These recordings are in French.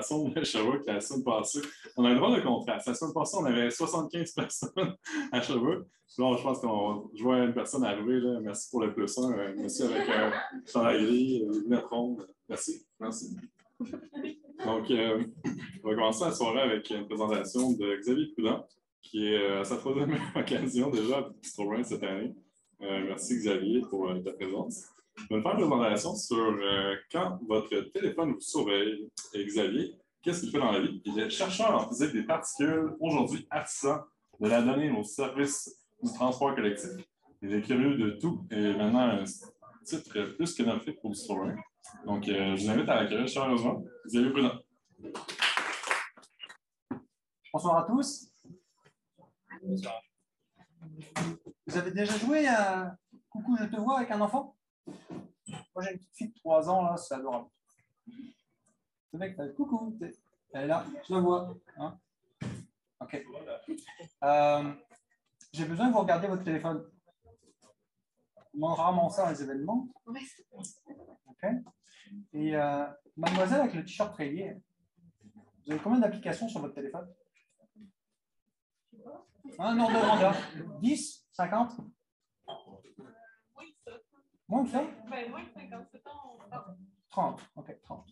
présentation de Sherbrooke la semaine passée. On a un drôle de contraste. La semaine passée, on avait 75 personnes à Sherbrooke. Bon, je pense je vois une personne arriver. Là. Merci pour le plus 1. Monsieur avec un chandail gris, lunettes rondes. Merci. Merci. Donc, on va commencer la soirée avec une présentation de Xavier Prudent, qui est à sa troisième occasion déjà à Citroën cette année. Merci Xavier pour ta présence. Je vais faire une présentation sur quand votre téléphone vous surveille. Et Xavier, qu'est-ce qu'il fait dans la vie? Il est chercheur en physique des particules, aujourd'hui artisan de la donnée au service du transport collectif. Il est curieux de tout et maintenant un titre plus que nommé pour Citroën. Donc, je vous invite à l'accueillir chaleureusement. Xavier Prudent. Bonsoir à tous. Bonsoir. Vous avez déjà joué à Coucou, je te vois avec un enfant? Moi, j'ai une petite fille de 3 ans, là, c'est adorable. Ce mec fait coucou, elle est là, je la vois. Hein? Ok. J'ai besoin que vous regardiez votre téléphone. On demande rarement ça à les événements. Ok. Et mademoiselle avec le t-shirt rayé, vous avez combien d'applications sur votre téléphone? Un ordre de grandeur. 10, 50? Moins que ça? Moins que 57 ans. 30, ok, 30.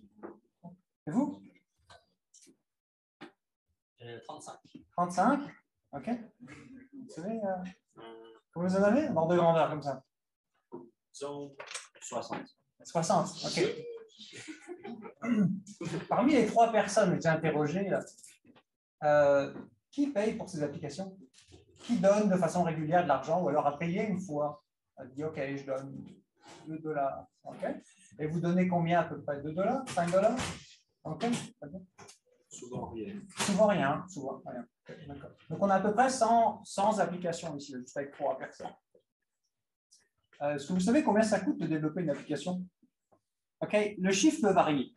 Et vous? 35. 35? Ok. Vous savez, combien vous en avez? Un ordre de grandeur comme ça? 60. 60, ok. Parmi les 3 personnes que j'ai interrogées, qui paye pour ces applications? Qui donne de façon régulière de l'argent ou alors a payé une fois? Elle dit, OK, je donne $2. Okay. Et vous donnez combien à peu près? $2? $5? OK. Souvent rien. Souvent rien. Souvent rien. Okay, donc on a à peu près 100 applications ici, juste avec 3 personnes. Est-ce que vous savez combien ça coûte de développer une application? OK, le chiffre peut varier.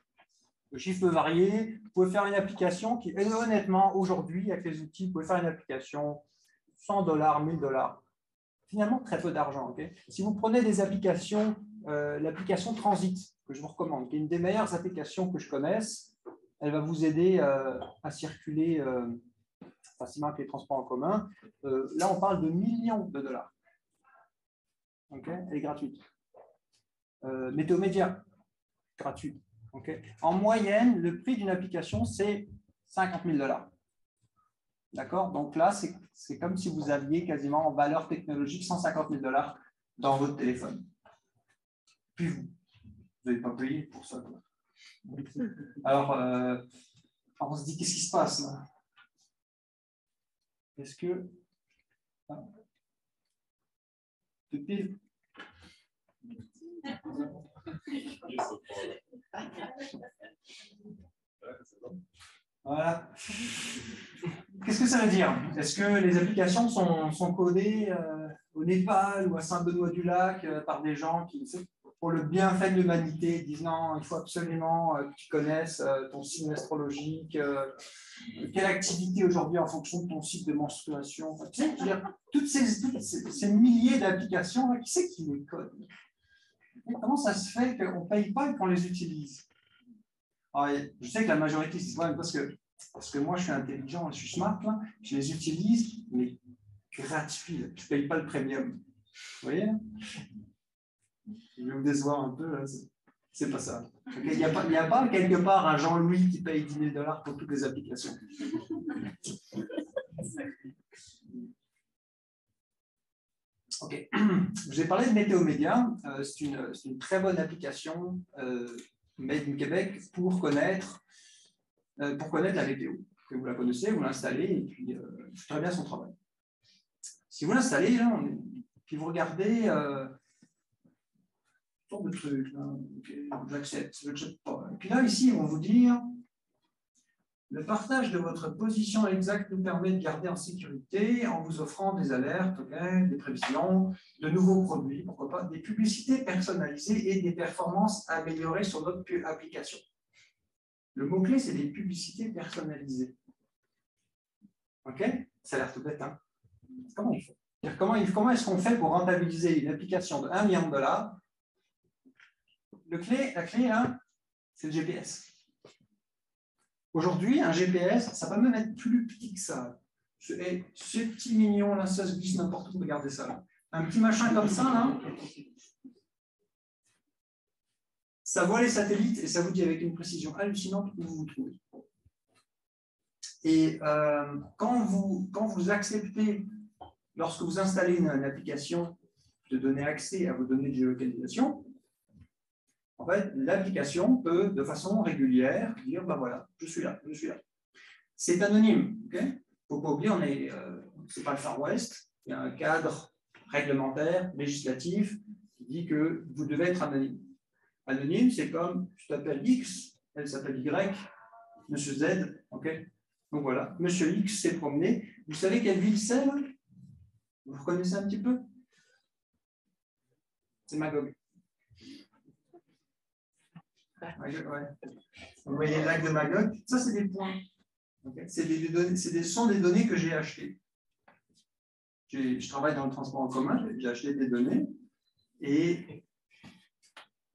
Le chiffre peut varier. Vous pouvez faire une application qui, honnêtement, aujourd'hui, avec les outils, vous pouvez faire une application $100, $1000. Finalement, très peu d'argent. Okay, si vous prenez des applications, l'application Transit, que je vous recommande, qui est une des meilleures applications que je connaisse, elle va vous aider à circuler facilement avec les transports en commun. Là, on parle de millions de dollars. Okay, elle est gratuite. Météo Média, gratuite. Okay. En moyenne, le prix d'une application, c'est $50 000. D'accord? Donc là, c'est comme si vous aviez quasiment en valeur technologique $150 000 dans votre téléphone. Puis vous n'avez pas payé pour ça. Alors, on se dit, qu'est-ce qui se passe là? Est-ce que... Pile. Voilà. Qu'est-ce que ça veut dire? Est-ce que les applications sont codées au Népal ou à Saint-Benoît-du-Lac par des gens qui, pour le bienfait de l'humanité, disent non, il faut absolument que tu connaisses ton signe astrologique, quelle activité aujourd'hui en fonction de ton cycle de menstruation. Enfin, tu sais, toutes ces milliers d'applications, qui c'est qui les code? Comment ça se fait qu'on ne paye pas et qu'on les utilise? Alors, je sais que la majorité, c'est pas parce que moi, je suis intelligent, je suis smart, là, je les utilise, mais gratuit. Je ne paye pas le premium. Vous voyez? Je vais vous décevoir un peu. C'est pas ça. Il n'y a pas quelque part un Jean-Louis qui paye $10 000 pour toutes les applications. Ok. Je vous ai parlé de Météo Média. C'est une très bonne application made in Québec pour connaître la météo. Que vous la connaissez, vous l'installez et puis c'est très bien son travail. Si vous l'installez, puis vous regardez de trucs, okay, j'accepte, je n'accepte pas. Et puis là, ici, on va vous dire le partage de votre position exacte nous permet de garder en sécurité en vous offrant des alertes, okay, des prévisions, de nouveaux produits, pourquoi pas, des publicités personnalisées et des performances améliorées sur notre application. Le mot-clé, c'est des publicités personnalisées. OK? Ça a l'air tout bête, hein? Comment il faut? Comment est-ce qu'on fait pour rentabiliser une application de $1 million? La clé, hein, c'est le GPS. Aujourd'hui, un GPS, ça peut même être plus petit que ça. Ce petit mignon là, ça se glisse n'importe où, regardez ça. Là. Un petit machin comme ça, là, ça voit les satellites et ça vous dit avec une précision hallucinante où vous vous trouvez. Et quand vous acceptez, lorsque vous installez une application, de donner accès à vos données de géolocalisation, en fait, l'application peut, de façon régulière, dire, ben voilà, je suis là, je suis là. C'est anonyme, ok? Il ne faut pas oublier, c'est pas le Far West, il y a un cadre réglementaire, législatif, qui dit que vous devez être anonyme. Anonyme, c'est comme, je t'appelle X, elle s'appelle Y, Monsieur Z, ok? Donc voilà, Monsieur X s'est promené. Vous savez quelle ville c'est, là? Vous reconnaissez un petit peu? C'est Magog. Ouais. Vous voyez le lac de Magog, ça c'est des points. Okay. Ce sont des données que j'ai achetées. Je travaille dans le transport en commun, j'ai acheté des données et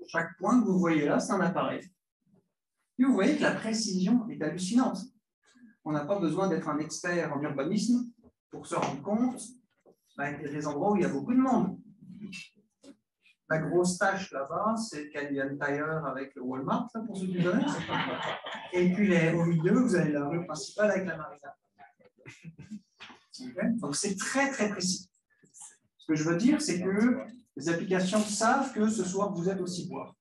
chaque point que vous voyez là, c'est un appareil. Et vous voyez que la précision est hallucinante. On n'a pas besoin d'être un expert en urbanisme pour se rendre compte qu'il y a des endroits où il y a beaucoup de monde. La grosse tâche là-bas, c'est Canyon Tire avec le Walmart, là, pour ceux qui connaissent. Et puis au milieu, vous avez la rue principale avec la marina. Okay. Donc c'est très très précis. Ce que je veux dire, c'est que les applications savent que ce soir vous êtes au ciboire.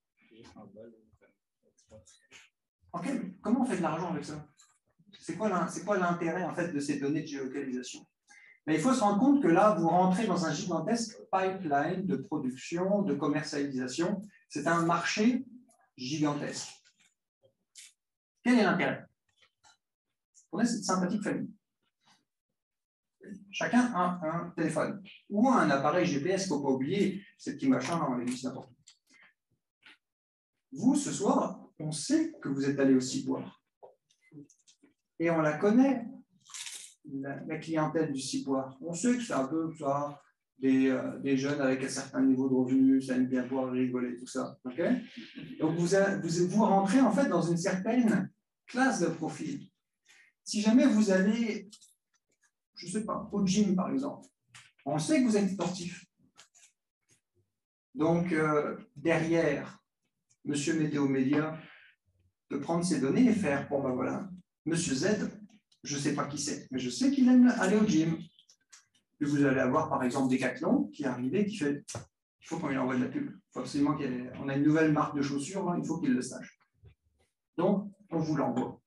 Okay. Comment on fait de l'argent avec ça? C'est quoi l'intérêt en fait de ces données de géolocalisation? Mais il faut se rendre compte que là, vous rentrez dans un gigantesque pipeline de production, de commercialisation. C'est un marché gigantesque. Quel est l'intérêt? On est cette sympathique famille. Chacun a un téléphone ou un appareil GPS, il ne faut pas oublier, ces petits machins, on les glisse n'importe où. Vous, ce soir, on sait que vous êtes allé au ciboire. Et on la connaît. La clientèle du ciboire. On sait que c'est un peu ça, des jeunes avec un certain niveau de revenus, ça aime bien boire, rigoler, tout ça. Okay. Donc vous rentrez en fait dans une certaine classe de profil. Si jamais vous allez, je ne sais pas, au gym par exemple, on sait que vous êtes sportif. Donc derrière, Monsieur Météo Média peut prendre ces données et faire, bon ben voilà, Monsieur Z, je ne sais pas qui c'est, mais je sais qu'il aime aller au gym. Et vous allez avoir par exemple Decathlon qui est arrivé, qui fait, il faut qu'on lui envoie de la pub. Il faut absolument on a une nouvelle marque de chaussures, là, il faut qu'il le sache. Donc, on vous l'envoie.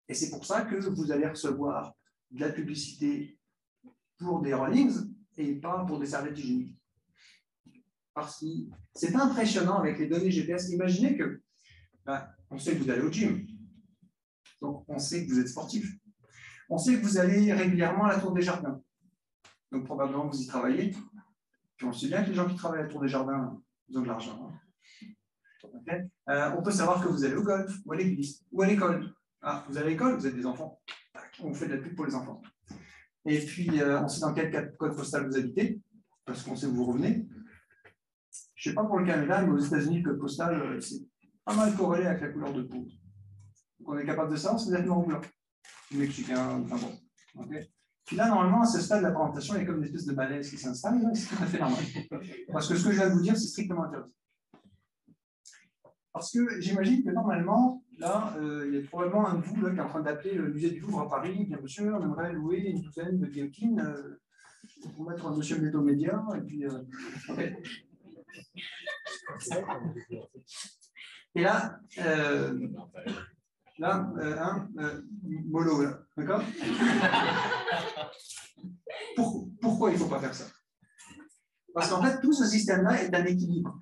Et c'est pour ça que vous allez recevoir de la publicité pour des runnings et pas pour des serviettes hygiéniques. Parce que c'est impressionnant avec les données GPS. Imaginez que, on sait que vous allez au gym. Donc, on sait que vous êtes sportif. On sait que vous allez régulièrement à la Tour des Jardins. Donc, probablement, vous y travaillez. Puis, on sait bien que les gens qui travaillent à la Tour des Jardins, ils ont de l'argent. Hein. Okay. On peut savoir que vous allez au golf, ou à l'église, ou à l'école. Ah, vous allez à l'école, vous êtes des enfants. On fait de la pub pour les enfants. Et puis, on sait dans quel code postal vous habitez, parce qu'on sait où vous revenez. Je ne sais pas pour le Canada, mais aux États-Unis, le code postal, c'est pas mal corrélé avec la couleur de peau. Donc, on est capable de savoir si vous êtes noir ou blanc. Mexicain, enfin bon. Okay. Puis là, normalement, à ce stade de la présentation, il y a comme une espèce de malaise qui s'installe, c'est tout à fait normal. Parce que ce que je viens de vous dire, c'est strictement interdit. Parce que j'imagine que normalement, là, il y a probablement un de vous là, qui est en train d'appeler le musée du Louvre à Paris. Bien, monsieur, on aimerait louer une douzaine de guillotines pour mettre un monsieur Météo Média. Et puis, okay. Et là, mollo, là, d'accord? Pourquoi il ne faut pas faire ça? Parce qu'en fait, tout ce système-là est un équilibre.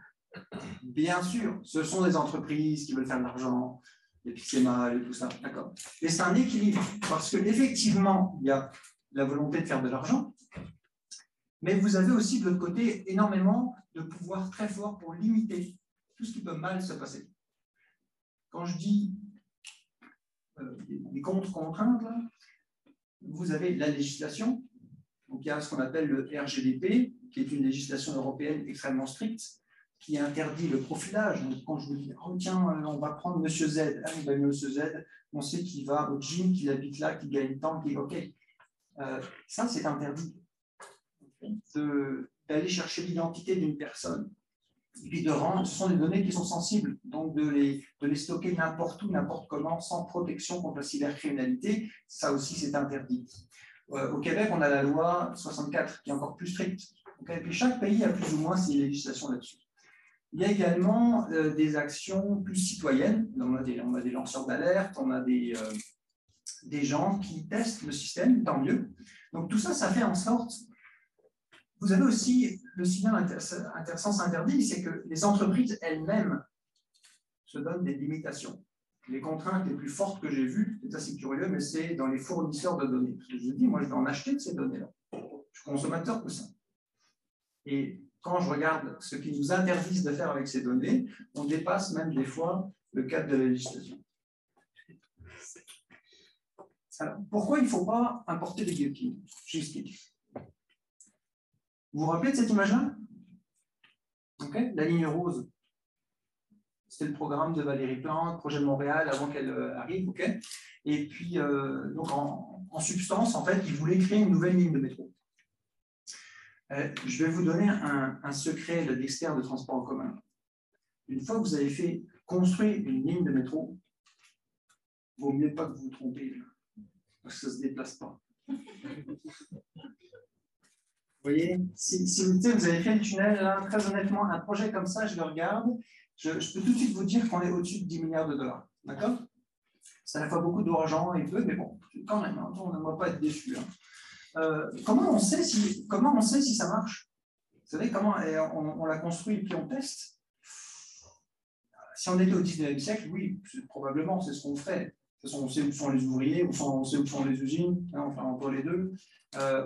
Bien sûr, ce sont des entreprises qui veulent faire de l'argent, et puis c'est mal et tout ça, d'accord? Et c'est un équilibre, parce qu'effectivement, il y a la volonté de faire de l'argent, mais vous avez aussi de l'autre côté énormément de pouvoir très fort pour limiter tout ce qui peut mal se passer. Quand je dis des contre-contraintes, vous avez la législation, donc il y a ce qu'on appelle le RGDP, qui est une législation européenne extrêmement stricte, qui interdit le profilage. Donc, quand je vous dis, oh, tiens, on va prendre Monsieur Z, Monsieur Z, on sait qu'il va au gym, qu'il habite là, qu'il gagne tant, qu'il est OK. Ça, c'est interdit. D'aller chercher l'identité d'une personne. Et puis de rendre, ce sont des données qui sont sensibles, donc de les stocker n'importe où, n'importe comment, sans protection contre la cybercriminalité, ça aussi c'est interdit. Au Québec, on a la loi 64 qui est encore plus stricte. Okay, et puis chaque pays a plus ou moins ses législations là-dessus. Il y a également des actions plus citoyennes. On a des lanceurs d'alerte, on a des gens qui testent le système, tant mieux. Donc tout ça, ça fait en sorte. Vous avez aussi le signal intersens interdit, c'est que les entreprises elles-mêmes se donnent des limitations. Les contraintes les plus fortes que j'ai vues, c'est assez curieux, mais c'est dans les fournisseurs de données. Parce que je dis, moi, je vais en acheter de ces données-là. Je suis consommateur de ça. Et quand je regarde ce qu'ils nous interdisent de faire avec ces données, on dépasse même des fois le cadre de la législation. Alors, pourquoi il ne faut pas importer des guillotines? J'explique. Vous vous rappelez de cette image-là? Okay. La ligne rose, c'était le programme de Valérie Plante, projet de Montréal, avant qu'elle arrive. Okay. Et puis, donc en substance, en fait, ils voulaient créer une nouvelle ligne de métro. Je vais vous donner un secret d'expert de transport en commun. Une fois que vous avez fait construire une ligne de métro, il vaut mieux pas que vous vous trompez, parce que ça ne se déplace pas. Vous voyez, si vous avez fait le tunnel, là, très honnêtement, un projet comme ça, je le regarde, je peux tout de suite vous dire qu'on est au-dessus de 10 milliards de dollars. D'accord? C'est à la fois beaucoup d'argent et peu, mais bon, quand même, hein, on ne va pas être déçu. Hein. Comment on sait si ça marche? Vous savez comment on l'a construit et puis on teste? Si on était au 19e siècle, oui, probablement, c'est ce qu'on ferait. De toute façon, on sait où sont les ouvriers, on sait où sont les usines, hein, enfin, entre les deux.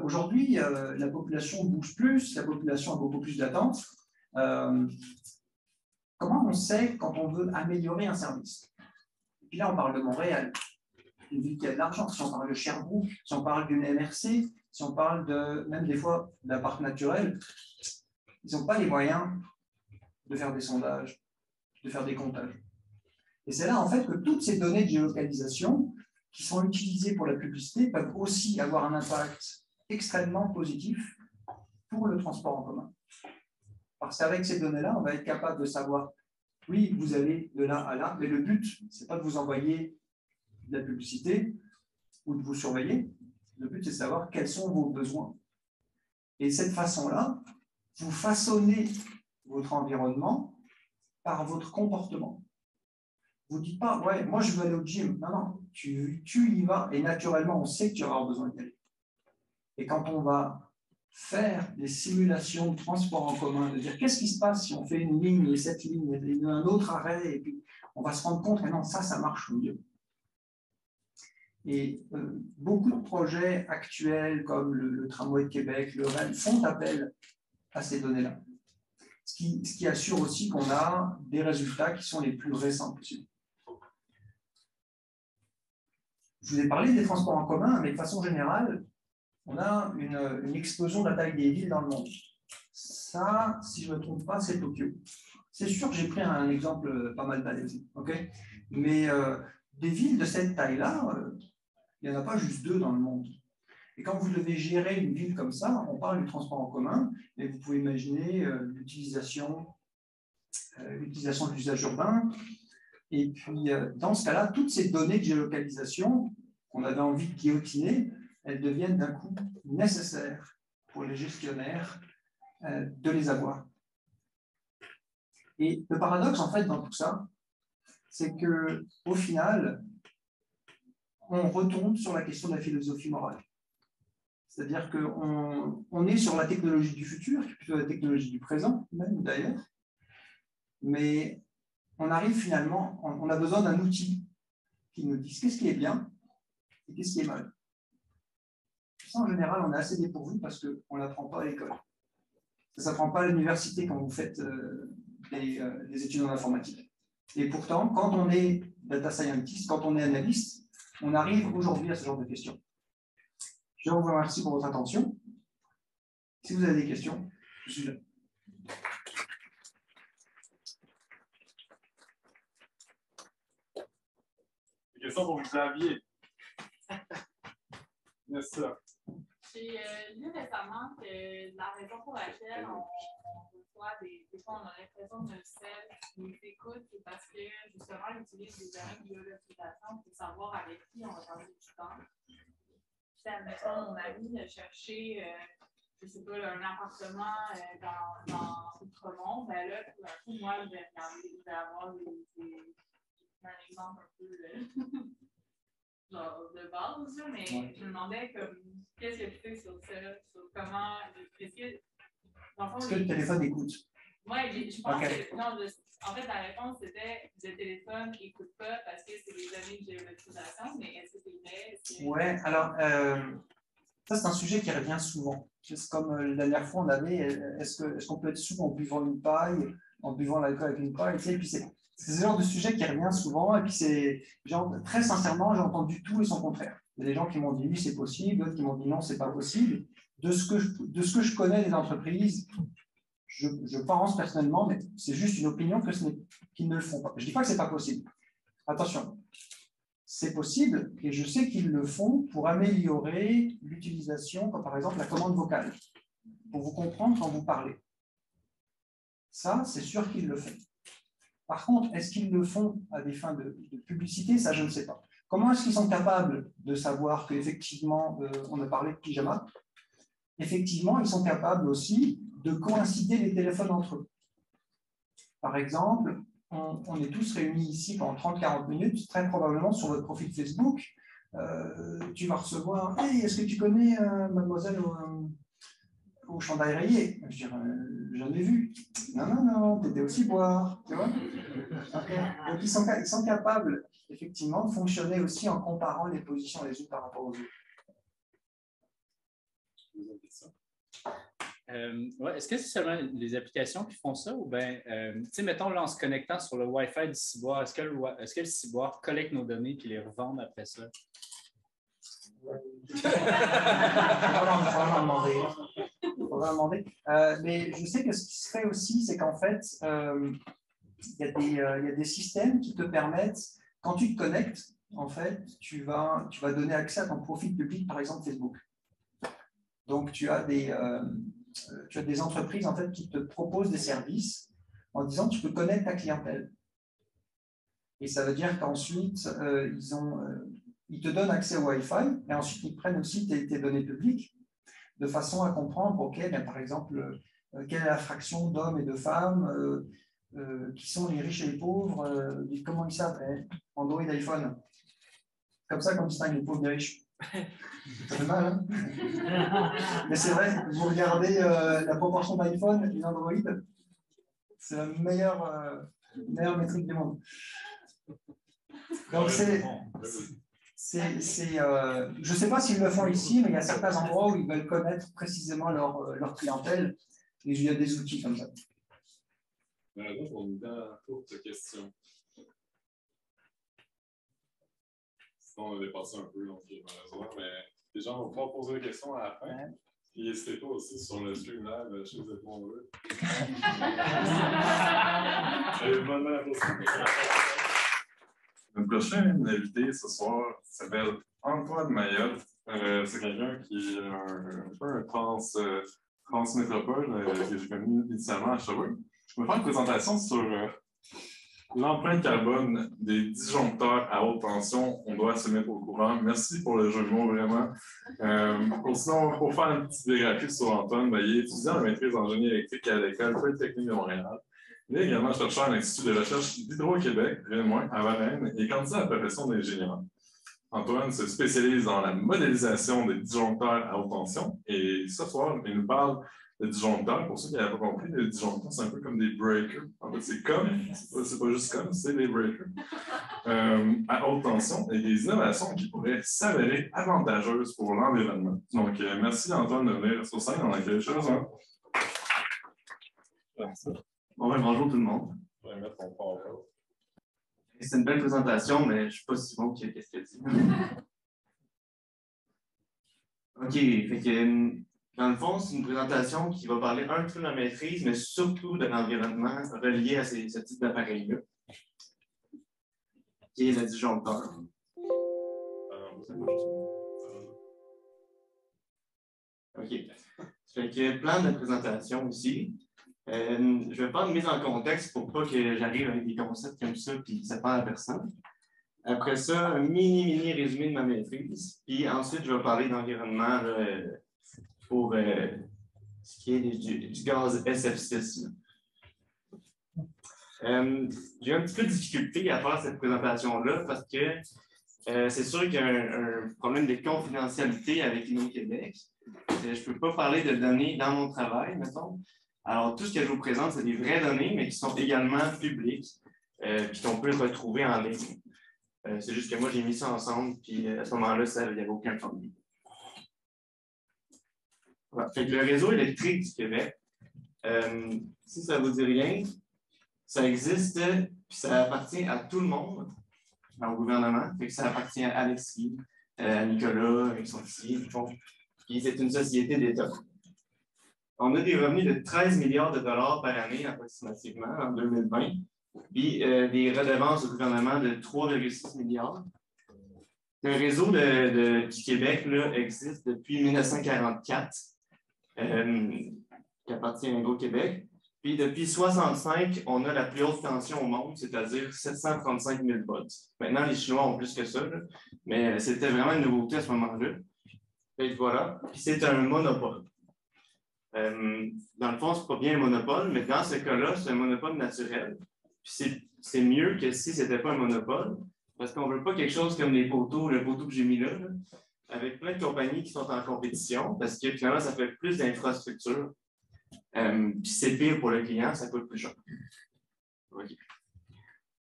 Aujourd'hui, la population bouge plus, la population a beaucoup plus d'attentes. Comment on sait quand on veut améliorer un service? Et puis là, on parle de Montréal, une ville qui a de l'argent. Si on parle de Sherbrooke, si on parle d'une MRC, si on parle même des fois d'un parc naturel, ils n'ont pas les moyens de faire des sondages, de faire des comptages. Et c'est là, en fait, que toutes ces données de géolocalisation qui sont utilisées pour la publicité peuvent aussi avoir un impact extrêmement positif pour le transport en commun. Parce qu'avec ces données-là, on va être capable de savoir, oui, vous allez de là à là, mais le but, ce n'est pas de vous envoyer de la publicité ou de vous surveiller. Le but, c'est de savoir quels sont vos besoins. Et de cette façon-là, vous façonnez votre environnement par votre comportement. Vous ne dites pas, ouais, moi je veux aller au gym. Non, non, tu y vas et naturellement, on sait que tu vas avoir besoin d'y aller. Et quand on va faire des simulations de transport en commun, de dire qu'est-ce qui se passe si on fait une ligne et cette ligne et un autre arrêt, et puis on va se rendre compte que non, ça marche mieux. Et beaucoup de projets actuels comme le tramway de Québec, le REM, font appel à ces données-là. Ce qui assure aussi qu'on a des résultats qui sont les plus récents possibles. Je vous ai parlé des transports en commun, mais de façon générale, on a une explosion de la taille des villes dans le monde. Ça, si je ne me trompe pas, c'est Tokyo. C'est sûr que j'ai pris un exemple pas mal balèze, okay? Mais des villes de cette taille-là, il n'y en a pas juste 2 dans le monde. Et quand vous devez gérer une ville comme ça, on parle du transport en commun, mais vous pouvez imaginer l'utilisation de l'usage urbain. Et puis, dans ce cas-là, toutes ces données de géolocalisation qu'on avait envie de guillotiner, elles deviennent d'un coup nécessaires pour les gestionnaires de les avoir. Et le paradoxe, en fait, dans tout ça, c'est qu'au final, on retombe sur la question de la philosophie morale. C'est-à-dire qu'on est sur la technologie du futur, qui est plutôt la technologie du présent, même d'ailleurs, mais on arrive finalement, on a besoin d'un outil qui nous dise qu'est-ce qui est bien et qu'est-ce qui est mal. Ça, en général, on est assez dépourvu parce qu'on ne l'apprend pas à l'école. Ça ne s'apprend pas à l'université quand vous faites des études en informatique. Et pourtant, quand on est data scientist, quand on est analyste, on arrive aujourd'hui à ce genre de questions. Je vous remercie pour votre attention. Si vous avez des questions, je suis là. question pour Xavier. Yes, sir. J'ai lu récemment que la raison pour laquelle on reçoit des fois, on a l'impression d'un sel qui nous écoute, c'est parce que justement, on utilise des données de géolocalisation pour savoir avec qui on va parler du temps. C'est, admettons, mon ami a cherché, je ne sais pas, un appartement dans Outremont, ben là, tout d'un coup, moi, je vais regarder, je vais avoir un exemple un peu genre de base, là, mais je me demandais comme qu'est-ce que tu fais sur ça, sur comment, est-ce que, dans le fond, est-ce que le téléphone écoute? Oui, je pense que, non, en fait, la réponse c'était le téléphone n'écoute pas parce que c'est des données de géolocalisation, mais est-ce que c'est vrai? Oui, alors, ça, c'est un sujet qui revient souvent. C'est comme la dernière fois, on avait, est-ce qu'on peut être sourd en buvant une paille, en buvant l'alcool avec une paille, tu sais, et puis c'est ce genre de sujet qui revient souvent, et puis très sincèrement, j'ai entendu tout et son contraire. Il y a des gens qui m'ont dit oui, c'est possible, d'autres qui m'ont dit non, c'est pas possible. De ce que je connais des entreprises, je pense personnellement, mais c'est juste une opinion qu'ils ne le font pas. Je ne dis pas que ce n'est pas possible. Attention, c'est possible, et je sais qu'ils le font pour améliorer l'utilisation, comme par exemple la commande vocale, pour vous comprendre quand vous parlez. Ça, c'est sûr qu'ils le font. Par contre, est-ce qu'ils le font à des fins de publicité? Ça, je ne sais pas. Comment est-ce qu'ils sont capables de savoir qu'effectivement, on a parlé de pyjama? Effectivement, ils sont capables aussi de coïncider les téléphones entre eux. Par exemple, on est tous réunis ici pendant 30-40 minutes, très probablement sur votre profil Facebook. Tu vas recevoir « Hey, est-ce que tu connais mademoiselle au chandail rayé ?» Je dirais « J'en ai vu. » « Non, tu étais aussi boire. » Tu vois? Okay. Donc, ils sont capables, effectivement, de fonctionner aussi en comparant les positions les unes par rapport aux autres. Ouais, est-ce que c'est seulement les applications qui font ça ou bien, tu sais, mettons, là, en se connectant sur le Wi-Fi du ciboire, est-ce que le ciboire collecte nos données et les revend après ça? Il faudra demander. Mais je sais que ce qui se fait aussi, c'est qu'en fait, il y a des systèmes qui te permettent, quand tu te connectes, en fait, tu vas donner accès à ton profil public, par exemple Facebook. Donc, tu as des entreprises en fait, qui te proposent des services en disant que tu peux connaître ta clientèle. Et ça veut dire qu'ensuite, ils te donnent accès au Wi-Fi et ensuite, ils prennent aussi tes données publiques de façon à comprendre, par exemple, quelle est la fraction d'hommes et de femmes, qui sont les riches et les pauvres, comment ils savent, Android, iPhone. Comme ça qu'on distingue les pauvres des riches. Ça fait mal, hein? Mais c'est vrai, vous regardez la proportion d'iPhone et d'Android, c'est la meilleure métrique du monde. Donc je ne sais pas s'ils le font ici, mais il y a certains endroits où ils veulent connaître précisément leur clientèle et il y a des outils comme ça. On est dans courte question. Sinon, on a dépassé un peu, donc malheureusement, mais les gens vont pouvoir poser des questions à la fin. Ouais. Et n'hésitez pas aussi sur le stream live chez vous êtes nombreux. Notre prochain invité ce soir s'appelle Antoine Mayol. C'est quelqu'un qui est un peu un transmétropole que j'ai connu initialement à Sherbrooke. Je vais faire une présentation sur l'empreinte carbone des disjoncteurs à haute tension. On doit se mettre au courant. Merci pour le jeu de mots, vraiment. Sinon, pour faire une petite biographie sur Antoine, il est étudiant en maîtrise en génie électrique à l'École polytechnique de Montréal. Il est également chercheur à l'Institut de recherche d'Hydro-Québec, rien à Varennes, et candidat à la profession d'ingénieur. Antoine se spécialise dans la modélisation des disjoncteurs à haute tension. Et ce soir, il nous parle de disjoncteurs. Pour ceux qui n'avaient pas compris, les disjoncteurs, c'est un peu comme des breakers. En fait, c'est pas juste comme, c'est des breakers. À haute tension et des innovations qui pourraient s'avérer avantageuses pour l'environnement. Donc, merci Antoine de venir sur scène. On a quelque chose. Hein? Bon, bonjour tout le monde. Je vais mettre ton PowerPoint. C'est une belle présentation, mais je ne suis pas si bon que qu'est-ce que tu dis. OK, fait que dans le fond, c'est une présentation qui va parler un peu de la maîtrise, mais surtout de l'environnement relié à ce type d'appareil-là, qui est le disjoncteur. ça marche. OK. Fait que plan de présentation aussi. Je vais faire une mise en contexte pour pas que j'arrive avec des concepts comme ça et que ça parle à personne. Après ça, un mini résumé de ma maîtrise. Puis ensuite, je vais parler d'environnement pour ce qui est du gaz SF6. J'ai un petit peu de difficulté à faire cette présentation-là parce que c'est sûr qu'il y a un problème de confidentialité avec Hydro-Québec. Je ne peux pas parler de données dans mon travail, mettons. Alors, tout ce que je vous présente, c'est des vraies données, mais qui sont également publiques, puis qu'on peut retrouver en ligne. C'est juste que moi, j'ai mis ça ensemble, puis à ce moment-là, il n'y avait aucun problème. Voilà. Fait que le réseau électrique du Québec, si ça ne vous dit rien, ça existe, puis ça appartient à tout le monde, au gouvernement. Fait que ça appartient à Alexis, à Nicolas, avec son fils, puis c'est une société d'État. On a des revenus de 13 milliards de dollars par année, approximativement, en 2020, puis des redevances au gouvernement de 3,6 milliards. Le réseau du Québec là, existe depuis 1944, qui appartient à Hydro-Québec. Puis depuis 1965, on a la plus haute tension au monde, c'est-à-dire 735 000 volts. Maintenant, les Chinois ont plus que ça, là, mais c'était vraiment une nouveauté à ce moment-là. Et voilà. Puis c'est un monopole. Dans le fond, ce n'est pas bien un monopole, mais dans ce cas-là, c'est un monopole naturel. Puis c'est mieux que si ce n'était pas un monopole, parce qu'on ne veut pas quelque chose comme le poteau que j'ai mis là, avec plein de compagnies qui sont en compétition, parce que finalement, ça fait plus d'infrastructures. Puis c'est pire pour le client, ça coûte plus cher. Okay.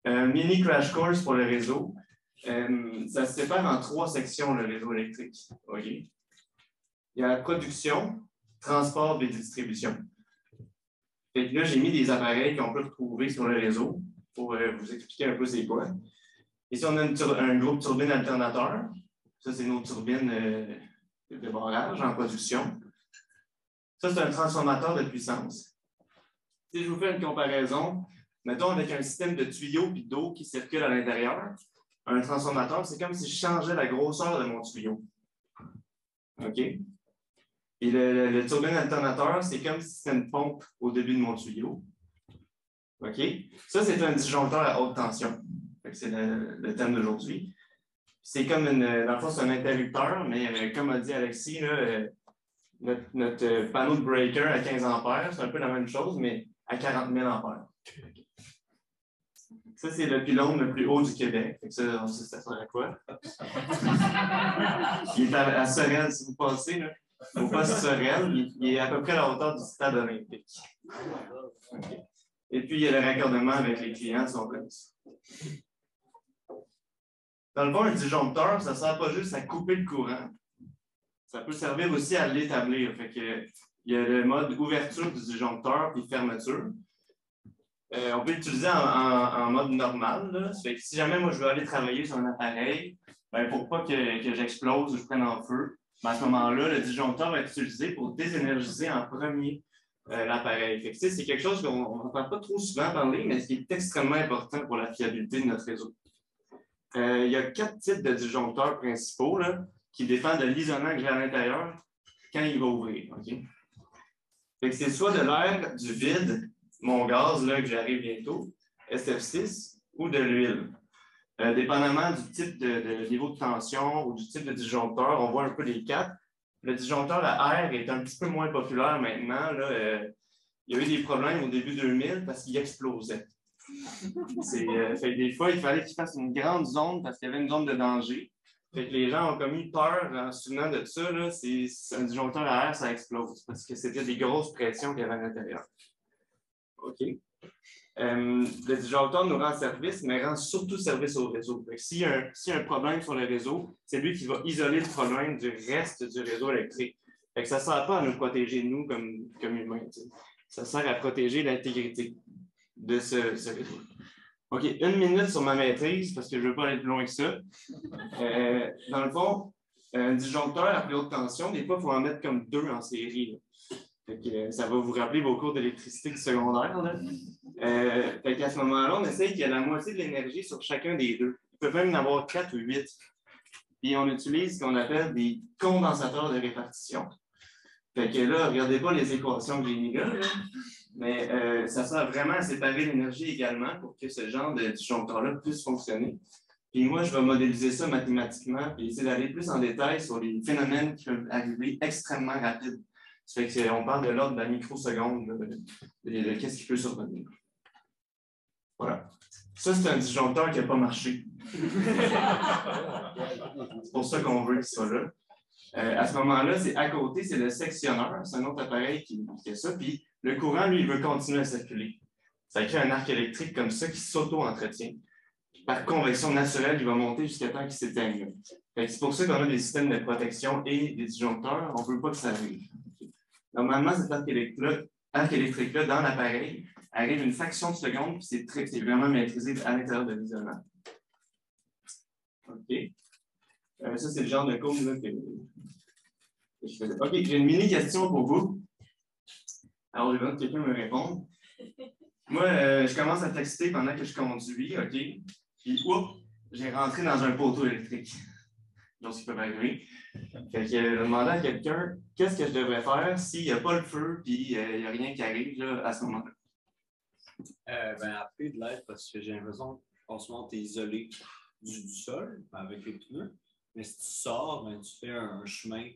Mini crash course pour le réseau. Ça se sépare en 3 sections, le réseau électrique. Okay. Il y a la production, transport et distribution. Et là, j'ai mis des appareils qu'on peut retrouver sur le réseau pour vous expliquer un peu c'est quoi. Ici, on a un groupe turbine alternateur. Ça, c'est nos turbines de barrage en production. Ça, c'est un transformateur de puissance. Si je vous fais une comparaison, mettons avec un système de tuyaux et d'eau qui circule à l'intérieur, un transformateur, c'est comme si je changeais la grosseur de mon tuyau. OK? Et le turbine alternateur, c'est comme si c'était une pompe au début de mon tuyau. OK? Ça, c'est un disjoncteur à haute tension. C'est le thème d'aujourd'hui. C'est comme dans le fond, c'est un interrupteur, mais comme a dit Alexis, là, notre panneau de breaker à 15 ampères, c'est un peu la même chose, mais à 40 000 ampères. Ça, c'est le pylône le plus haut du Québec. Ça, on sait ça sert à quoi. Il est à Sorel, si vous passez, là. Au poste Sorel, il est à peu près à la hauteur du stade olympique. Okay. Et puis, il y a le raccordement avec les clients, si on connaît ça. Dans le fond, un disjoncteur, ça ne sert pas juste à couper le courant. Ça peut servir aussi à l'établir. Fait que, il y a le mode ouverture du disjoncteur puis fermeture. On peut l'utiliser en mode normal. Là. Ça fait que si jamais moi je veux aller travailler sur un appareil, ben, pour pas que j'explose ou je prenne en feu, ben, à ce moment-là, le disjoncteur va être utilisé pour désénergiser en premier l'appareil. C'est quelque chose qu'on n'entend pas trop souvent parler, mais qui est extrêmement important pour la fiabilité de notre réseau. Il y a 4 types de disjoncteurs principaux là, qui dépendent de l'isolant que j'ai à l'intérieur quand il va ouvrir. Okay? C'est soit de l'air, du vide, mon gaz là, que j'arrive bientôt, SF6, ou de l'huile. Dépendamment du type de niveau de tension ou du type de disjoncteur, on voit un peu les 4. Le disjoncteur à air est un petit peu moins populaire maintenant. Là, il y a eu des problèmes au début 2000 parce qu'il explosait. Des fois, il fallait qu'il fasse une grande zone parce qu'il y avait une zone de danger. Fait que les gens ont comme eu peur en se souvenant de ça. C'est un disjoncteur à air, ça explose parce que c'était des grosses pressions qu'il y avait à l'intérieur. OK. Le disjoncteur nous rend service, mais rend surtout service au réseau. S'il y a un problème sur le réseau, c'est lui qui va isoler le problème du reste du réseau électrique. Fait que ça ne sert pas à nous protéger, nous, comme humains. T'sais. Ça sert à protéger l'intégrité de ce réseau. OK, 1 minute sur ma maîtrise, parce que je ne veux pas aller plus loin que ça. Dans le fond, un disjoncteur à plus haute tension, des fois, il faut en mettre comme 2 en série. Ça va vous rappeler vos cours d'électricité du secondaire. Là. À ce moment-là, on essaye qu'il y ait la moitié de l'énergie sur chacun des 2. Il peut même en avoir 4 ou 8. Puis on utilise ce qu'on appelle des condensateurs de répartition. Fait que là, regardez pas les équations que j'ai mis là, mais ça sert vraiment à séparer l'énergie également pour que ce genre de disjoncteur-là puisse fonctionner. Puis moi, je vais modéliser ça mathématiquement puis essayer d'aller plus en détail sur les phénomènes qui peuvent arriver extrêmement rapides. Ça fait qu'on parle de l'ordre de la microseconde, de qu'est-ce qui peut survenir. Voilà. Ça, c'est un disjoncteur qui n'a pas marché. C'est pour ça qu'on veut qu'il soit là. À ce moment-là, c'est à côté, c'est le sectionneur, c'est un autre appareil qui a ça, puis le courant, lui, il veut continuer à circuler. Ça crée un arc électrique comme ça qui s'auto-entretient. Par convection naturelle, il va monter jusqu'à temps qu'il s'éteigne. C'est pour ça qu'on a des systèmes de protection et des disjoncteurs, on ne veut pas que ça arrive. Normalement, cet arc électrique-là, dans l'appareil, arrive une fraction de seconde, puis c'est vraiment maîtrisé à l'intérieur de l'isolant. OK. Ça, c'est le genre de code là, que je faisais. OK, j'ai une mini-question pour vous. Alors, je vais que quelqu'un me réponde. Moi, je commence à texter pendant que je conduis, OK? Puis, oups, j'ai rentré dans un poteau électrique. Donc, ce qui peut m'arriver. Fait que je demandais à quelqu'un qu'est-ce que je devrais faire s'il n'y a pas le feu puis il n'y a rien qui arrive là, à ce moment-là. Appeler de l'aide parce que j'ai l'impression qu'en ce moment, tu es isolé du sol avec les pneus. Mais si tu sors, tu fais un chemin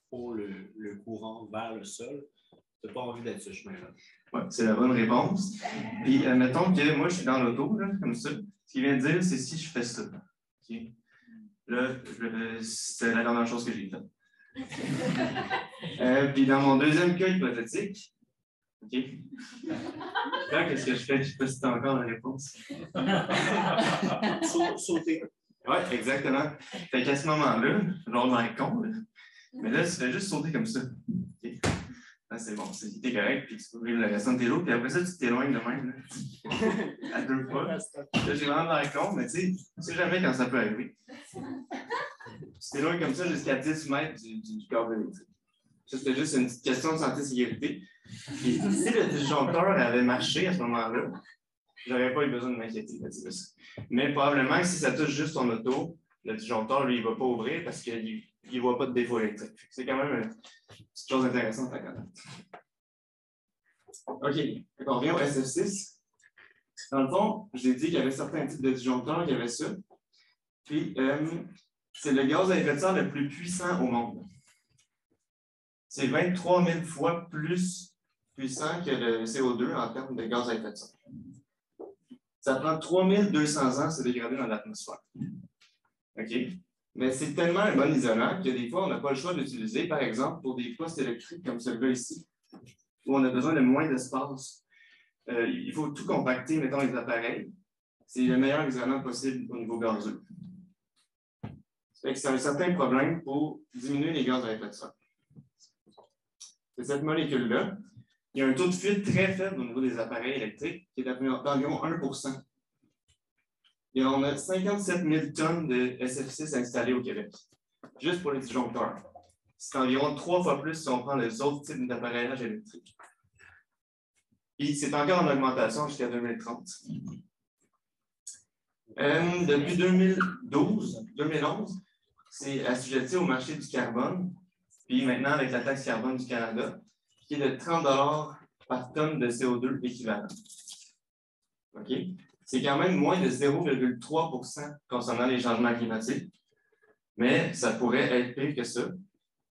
pour le courant vers le sol. Tu n'as pas envie d'être ce chemin-là. Oui, c'est la bonne réponse. Puis, mettons que moi, je suis dans l'auto, comme ça. Ce qu'il vient de dire, c'est si je fais ça. Okay? Là, c'est la dernière chose que j'ai faite. Puis, dans mon deuxième cas hypothétique, OK? Là, qu'est-ce que je fais? Je ne sais pas si tu as encore la réponse. Sauter. Oui, exactement. Fait qu'à ce moment-là, genre dans le con, mais là, tu fais juste sauter comme ça. Okay. Là, c'est bon, t'es correct, puis tu ouvres le restant de tes lots, puis après ça, tu t'éloignes de même. Là. À 2 fois. Là, j'ai vraiment dans le con, mais tu sais jamais quand ça peut arriver. Tu t'éloignes comme ça jusqu'à 10 mètres du câble électrique. Ça, c'était juste une petite question de santé-sécurité. Puis, si le disjoncteur avait marché à ce moment-là, j'aurais pas eu besoin de m'inquiéter. Mais probablement que si ça touche juste ton auto, le disjoncteur, lui, il ne va pas ouvrir parce qu'il ne voit pas de défaut électrique. C'est quand même une petite chose intéressante à connaître. OK, on revient au SF6. Dans le fond, j'ai dit qu'il y avait certains types de disjoncteurs qui avaient ça. Puis, c'est le gaz à effet de serre le plus puissant au monde. C'est 23 000 fois plus puissant que le CO2 en termes de gaz à effet de serre. Ça prend 3200 ans à se dégrader dans l'atmosphère. OK? Mais c'est tellement un bon isolant que des fois, on n'a pas le choix d'utiliser, par exemple, pour des postes électriques comme celui-là ici, où on a besoin de moins d'espace. Il faut tout compacter, mettons, les appareils. C'est le meilleur isolant possible au niveau gazeux. C'est un certain problème pour diminuer les gaz à effet de serre. C'est cette molécule-là. Il y a un taux de fuite très faible au niveau des appareils électriques, qui est d'environ 1%. Et on a 57 000 tonnes de SF6 installées au Québec, juste pour les disjoncteurs. C'est environ 3 fois plus si on prend les autres types d'appareillage électrique. Et c'est encore en augmentation jusqu'à 2030. Depuis 2011, c'est assujetti au marché du carbone, puis maintenant avec la taxe carbone du Canada, qui est de 30 $ par tonne de CO2 équivalent. OK? C'est quand même moins de 0,3 % concernant les changements climatiques, mais ça pourrait être pire que ça.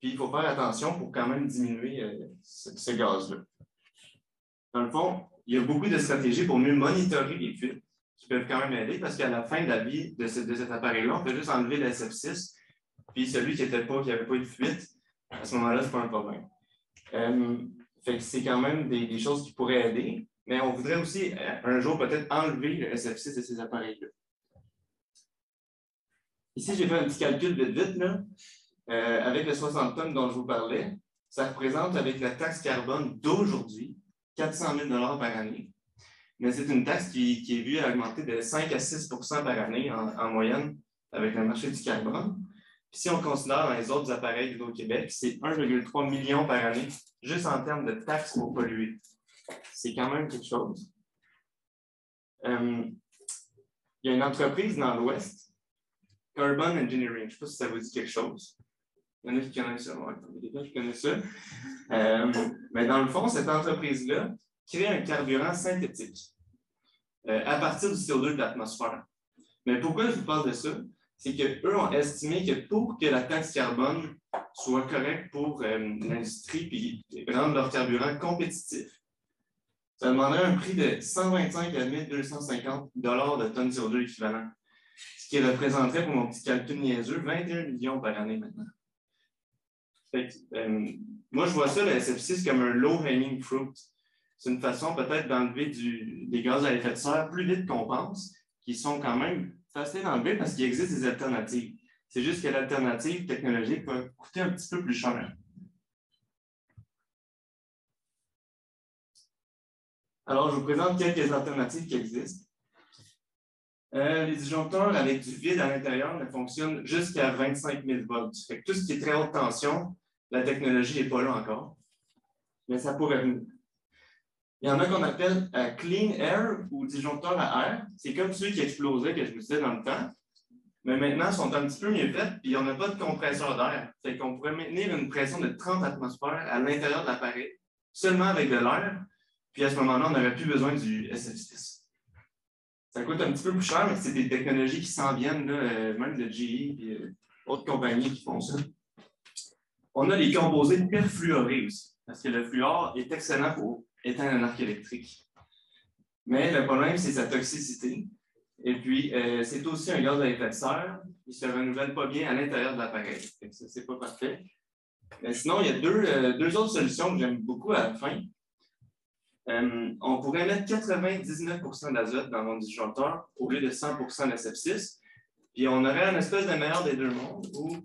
Puis il faut faire attention pour quand même diminuer ce gaz-là. Dans le fond, il y a beaucoup de stratégies pour mieux monitorer les fuites qui peuvent quand même aider parce qu'à la fin de la vie de cet appareil-là, on peut juste enlever le SF6, puis celui qui n'avait pas eu de fuite, à ce moment-là, ce n'est pas un problème. Fait que c'est quand même des choses qui pourraient aider, mais on voudrait aussi un jour peut-être enlever le SF6 de ces appareils-là. Ici, j'ai fait un petit calcul vite, là. Avec les 60 tonnes dont je vous parlais, ça représente avec la taxe carbone d'aujourd'hui 400 000 $ par année. Mais c'est une taxe qui est vue à augmenter de 5 à 6 % par année en moyenne avec le marché du carbone. Puis si on considère dans les autres appareils du Québec, c'est 1,3 million par année, juste en termes de taxes pour polluer. C'est quand même quelque chose. Il y a une entreprise dans l'Ouest Carbon Engineering. Je ne sais pas si ça vous dit quelque chose. Il y en a qui connaissent ça. Ouais, il y a des gens qui connaissent ça. Mais dans le fond, cette entreprise-là crée un carburant synthétique à partir du CO2 de l'atmosphère. Mais pourquoi je vous parle de ça? C'est qu'eux ont estimé que pour que la taxe carbone soit correcte pour l'industrie et rendre leur carburant compétitif, ça demanderait un prix de 125 à 1250 $ de tonne CO2 équivalent, ce qui représenterait, pour mon petit calcul niaiseux, 21 millions par année maintenant. Fait que, moi, je vois ça, le SF6, comme un low-hanging fruit. C'est une façon peut-être d'enlever des gaz à effet de serre plus vite qu'on pense, qui sont quand même faciles d'enlever parce qu'il existe des alternatives. C'est juste que l'alternative technologique va coûter un petit peu plus cher. Alors, je vous présente quelques alternatives qui existent. Les disjoncteurs avec du vide à l'intérieur ne fonctionnent jusqu'à 25 000 volts. Fait que tout ce qui est très haute tension, la technologie n'est pas là encore, mais ça pourrait venir. Il y en a qu'on appelle clean air ou disjoncteurs à air. C'est comme ceux qui explosaient, que je vous disais dans le temps. Mais maintenant, ils sont un petit peu mieux faits, puis on n'a pas de compresseur d'air. Fait qu'on pourrait maintenir une pression de 30 atmosphères à l'intérieur de l'appareil, seulement avec de l'air. Puis à ce moment-là, on n'aurait plus besoin du SF6. Ça coûte un petit peu plus cher, mais c'est des technologies qui s'en viennent, là, même de GE et autres compagnies qui font ça. On a les composés perfluorés aussi, parce que le fluor est excellent pour éteindre un arc électrique. Mais le problème, c'est sa toxicité. Et puis, c'est aussi un gaz à effet de serre. Il ne se renouvelle pas bien à l'intérieur de l'appareil. Ça, c'est pas parfait. Mais sinon, il y a deux autres solutions que j'aime beaucoup à la fin. On pourrait mettre 99 % d'azote dans mon disjoncteur au lieu de 100 % de SF6. Puis on aurait une espèce de meilleur des deux mondes où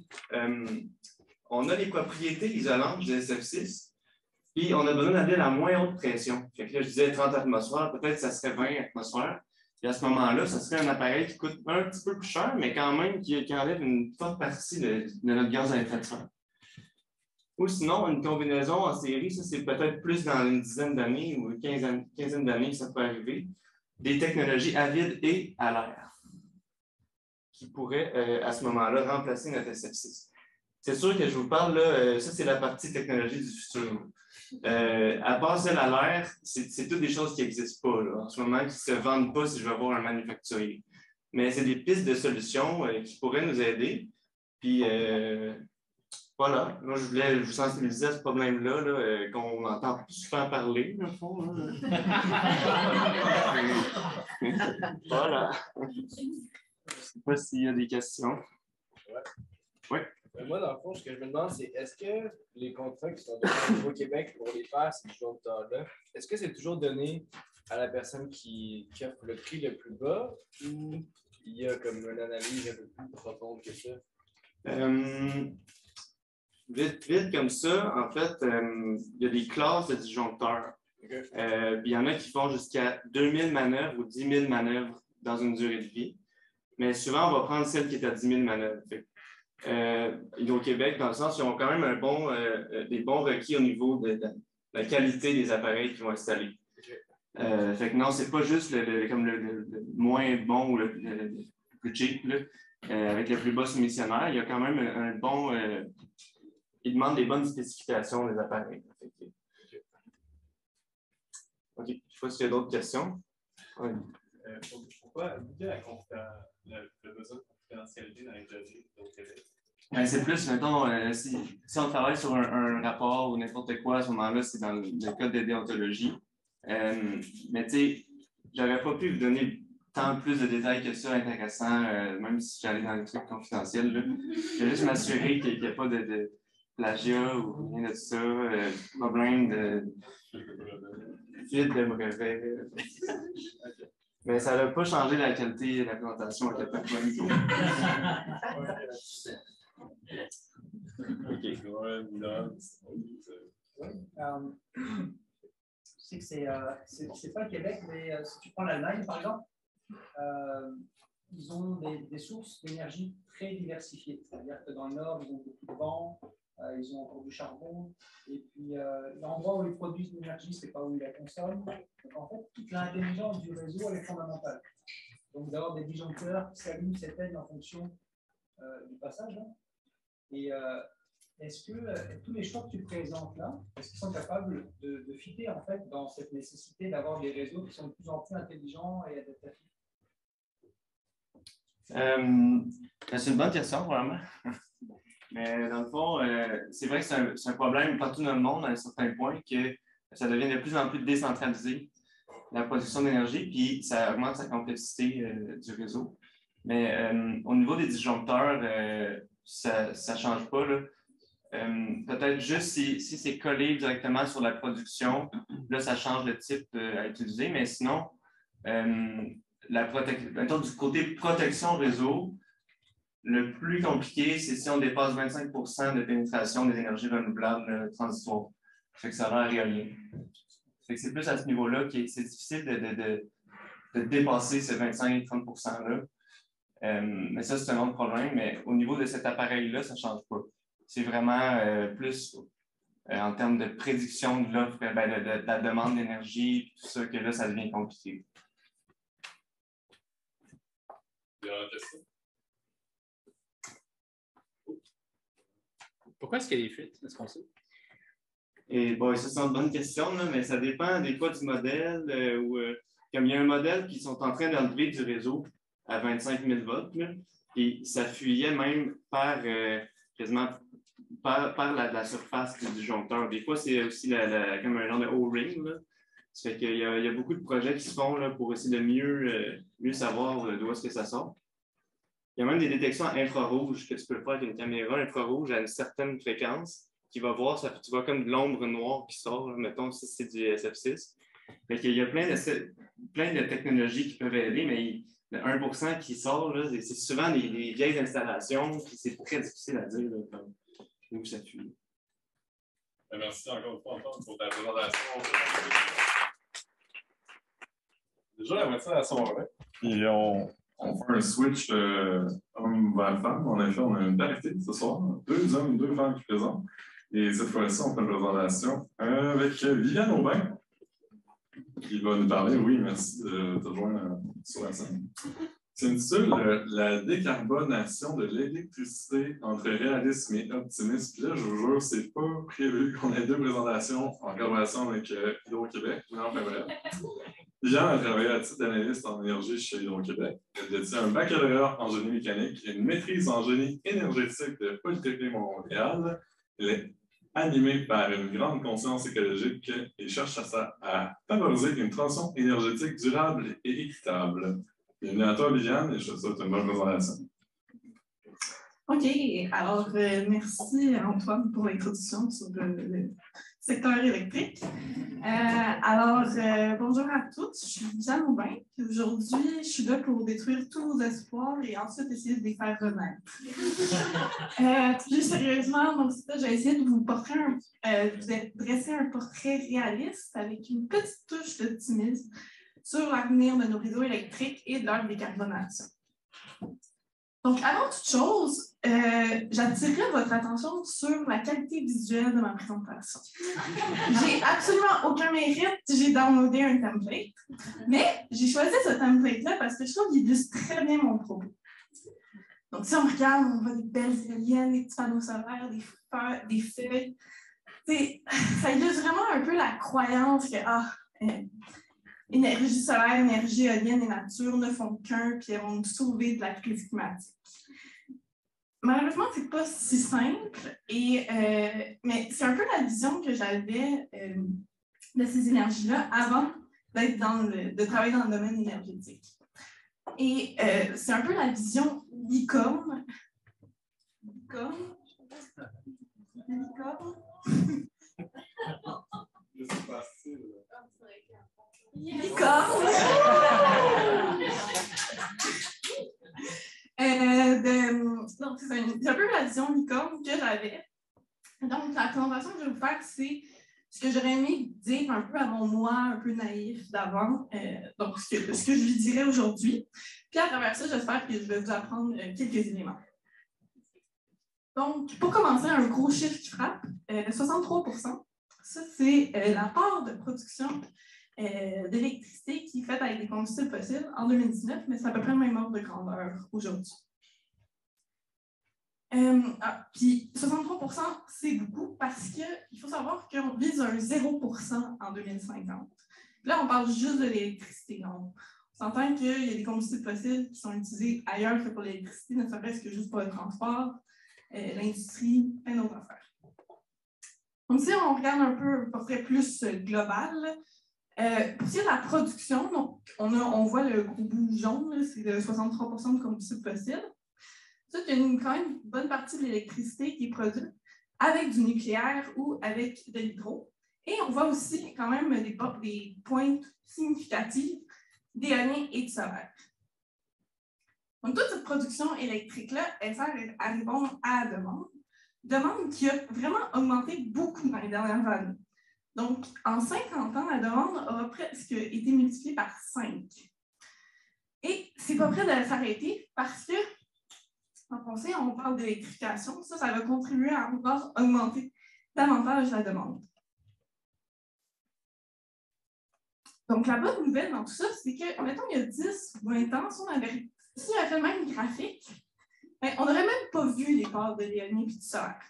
on a les propriétés isolantes du SF6, puis on a besoin d'aller à la moins haute pression. Fait que là, je disais 30 atmosphères, peut-être que ça serait 20 atmosphères. Puis à ce moment-là, ça serait un appareil qui coûte un petit peu plus cher, mais quand même qui enlève une forte partie de notre gaz à effet de serre. Ou sinon, une combinaison en série, ça c'est peut-être plus dans une dizaine d'années ou une quinzaine d'années que ça peut arriver, des technologies à vide et à l'air qui pourraient à ce moment-là remplacer notre SF6. C'est sûr que je vous parle, là, ça c'est la partie technologie du futur. À part celle à l'air, c'est toutes des choses qui n'existent pas là, en ce moment, qui ne se vendent pas si je veux avoir un manufacturier. Mais c'est des pistes de solutions qui pourraient nous aider. Puis voilà, moi je voulais vous sensibiliser à ce problème-là, là, qu'on entend plus souvent parler, dans le fond. Voilà. Je ne sais pas s'il y a des questions. Oui. Moi, dans le fond, ce que je me demande, c'est est-ce que les contrats qui sont donnés au Québec pour les faire ces disjoncteurs-là, est-ce que c'est toujours donné à la personne qui offre le prix le plus bas ou il y a comme une analyse un peu plus profonde que ça? Vite comme ça, en fait, il y a des classes de disjoncteurs. Okay. Puis il y en a qui font jusqu'à 2000 manœuvres ou 10 000 manœuvres dans une durée de vie. Mais souvent, on va prendre celle qui est à 10 000 manœuvres. Au Québec, dans le sens, ils ont quand même des bons requis au niveau de la qualité des appareils qu'ils vont installer. Okay. Fait que non, c'est pas juste le moins bon ou le plus cheap, là, avec le plus bas soumissionnaire. Il y a quand même un bon... ils demandent des bonnes spécifications des appareils. OK. Je ne sais pas s'il y a d'autres questions. Oui. Pourquoi le besoin de confidentialité dans les données au Québec? C'est plus, mettons, si on travaille sur un rapport ou n'importe quoi, à ce moment-là, c'est dans le code de déontologie. Mais tu sais, j'aurais pas pu vous donner tant plus de détails que ça intéressants, même si j'allais dans les trucs confidentiels. Là. Je vais juste m'assurer qu'il n'y a pas de plagiat ou rien de ça, problème de vide de brevet. Mais ça n'a pas changé la qualité de la présentation à Québec. Je sais que c'est pas le Québec, mais si tu prends l'Allemagne, par exemple, ils ont des sources d'énergie très diversifiées. C'est-à-dire que dans le nord, ils ont beaucoup de vent, ils ont encore du charbon, et puis l'endroit où ils produisent l'énergie, c'est pas où ils la consomment. Donc en fait, toute l'intelligence du réseau, elle est fondamentale. Donc d'avoir des disjoncteurs qui s'allument, s'éteignent en fonction du passage. Hein. Et est-ce que tous les choix que tu présentes là, est-ce qu'ils sont capables de fitter en fait dans cette nécessité d'avoir des réseaux qui sont de plus en plus intelligents et adaptatifs? C'est une bonne question, vraiment. Mais dans le fond, c'est vrai que c'est un problème partout dans le monde à un certain point que ça devient de plus en plus décentralisé, la production d'énergie, puis ça augmente sa complexité du réseau. Mais au niveau des disjoncteurs, ça ne change pas. Peut-être juste si c'est collé directement sur la production, là, ça change le type à utiliser. Mais sinon, mettons, du côté protection réseau, le plus compliqué, c'est si on dépasse 25 % de pénétration des énergies renouvelables transitoires. Ça fait que ça rend réalien. Ça fait que c'est plus à ce niveau-là que c'est difficile de dépasser ces 25-30 %-là. Mais ça, c'est un autre problème. Mais au niveau de cet appareil-là, ça ne change pas. C'est vraiment plus en termes de prédiction de l'offre, de la demande d'énergie, tout ça, que là, ça devient compliqué. Il y a une question? Pourquoi est-ce qu'il y a des fuites? Est-ce qu'on sait? Et bon, ça, c'est une bonne question, là, mais ça dépend des fois du modèle. Comme il y a un modèle qui sont en train d'enlever du réseau à 25 000 volts, là, et ça fuyait même quasiment par la surface du disjoncteur. Des fois, c'est aussi comme un genre de O-ring. Ça fait qu'il y a beaucoup de projets qui se font là, pour essayer de mieux savoir d'où est-ce que ça sort. Il y a même des détections infrarouges que tu peux faire avec une caméra infrarouge à une certaine fréquence qui va voir, tu vois comme de l'ombre noire qui sort, là, mettons si c'est du SF6. Fait qu'il y a plein de technologies qui peuvent aider, mais le 1% qui sort, c'est souvent des vieilles installations, puis c'est très difficile à dire là, où ça fuit. Merci encore une fois, Antoine, pour ta présentation. Déjà, la moitié de la soirée. Puis on fait un switch homme vers femme. En effet, on a une parité ce soir. 2 hommes, 2 femmes qui présentent. Et cette fois-ci, on fait une présentation avec Viviane Aubin, qui va nous parler. Oui, merci de te joindre sur la scène. C'est intitulé La décarbonation de l'électricité entre réalisme et optimisme. Puis là, je vous jure, c'est pas prévu qu'on ait 2 présentations en collaboration avec Hydro-Québec. Non, mais bref. Jean a travaillé à titre d'analyste en énergie chez Hydro-Québec. Elle détient un baccalauréat en génie mécanique et une maîtrise en génie énergétique de Polytechnique Montréal. Elle est animée par une grande conscience écologique et cherche à favoriser une transition énergétique durable et équitable. Bienvenue à toi, Viviane, et je te souhaite une bonne présentation. OK. Alors, merci Antoine pour l'introduction sur le secteur électrique. Bonjour à tous. Je suis Viviane Aubin. Aujourd'hui, je suis là pour détruire tous vos espoirs et ensuite essayer de les faire renaître. Plus sérieusement, donc, j'ai essayé de vous dresser un portrait réaliste avec une petite touche d'optimisme sur l'avenir de nos réseaux électriques et de leur décarbonation. Donc, avant toute chose, j'attirerai votre attention sur la qualité visuelle de ma présentation. J'ai absolument aucun mérite, j'ai downloadé un template, mais j'ai choisi ce template-là parce que je trouve qu'il illustre très bien mon propos. Donc, si on regarde, on voit des belles éoliennes, des petits panneaux solaires, des feuilles. Ça illustre vraiment un peu la croyance que, énergie solaire, énergie éolienne et nature ne font qu'un, puis elles vont nous sauver de la crise climatique. Malheureusement, ce n'est pas si simple, mais c'est un peu la vision que j'avais de ces énergies-là avant de travailler dans le domaine énergétique. Et c'est un peu la vision licorne. Licorne? Je sais pas si licorne. Donc, c'est un peu la vision licorne que j'avais. Donc, la présentation que je vais vous faire, c'est ce que j'aurais aimé dire un peu à mon moi un peu naïf d'avant. Donc, ce que je lui dirais aujourd'hui. Puis à travers ça, j'espère que je vais vous apprendre quelques éléments. Donc, pour commencer, un gros chiffre qui frappe, 63 %. Ça, c'est la part de production d'électricité qui est faite avec des combustibles fossiles en 2019, mais c'est à peu près le même ordre de grandeur aujourd'hui. Puis 63%, c'est beaucoup parce qu'il faut savoir qu'on vise un 0% en 2050. Là, on parle juste de l'électricité. On s'entend qu'il y a des combustibles fossiles qui sont utilisés ailleurs que pour l'électricité, ne serait-ce que juste pour le transport, l'industrie, plein d'autres affaires. Donc, si on regarde un peu à peu près plus global, pour ce qui est de la production, donc, on voit le gros bout jaune, c'est de 63% de combustible fossile. Il y a quand même une bonne partie de l'électricité qui est produite avec du nucléaire ou avec de l'hydro. Et on voit aussi quand même des pointes significatives d'éolien et de solaire. Donc, toute cette production électrique-là, elle sert à répondre à la demande qui a vraiment augmenté beaucoup dans les dernières années. Donc, en 50 ans, la demande aura presque été multipliée par 5. Et c'est pas prêt de s'arrêter parce que, en pensée, on parle d'électrification, ça va contribuer à encore augmenter davantage la demande. Donc, la bonne nouvelle dans tout ça, c'est que, mettons, il y a 10 ou 20 ans, si on avait fait le même graphique, ben, on n'aurait même pas vu les parts de l'éolien et du solaire.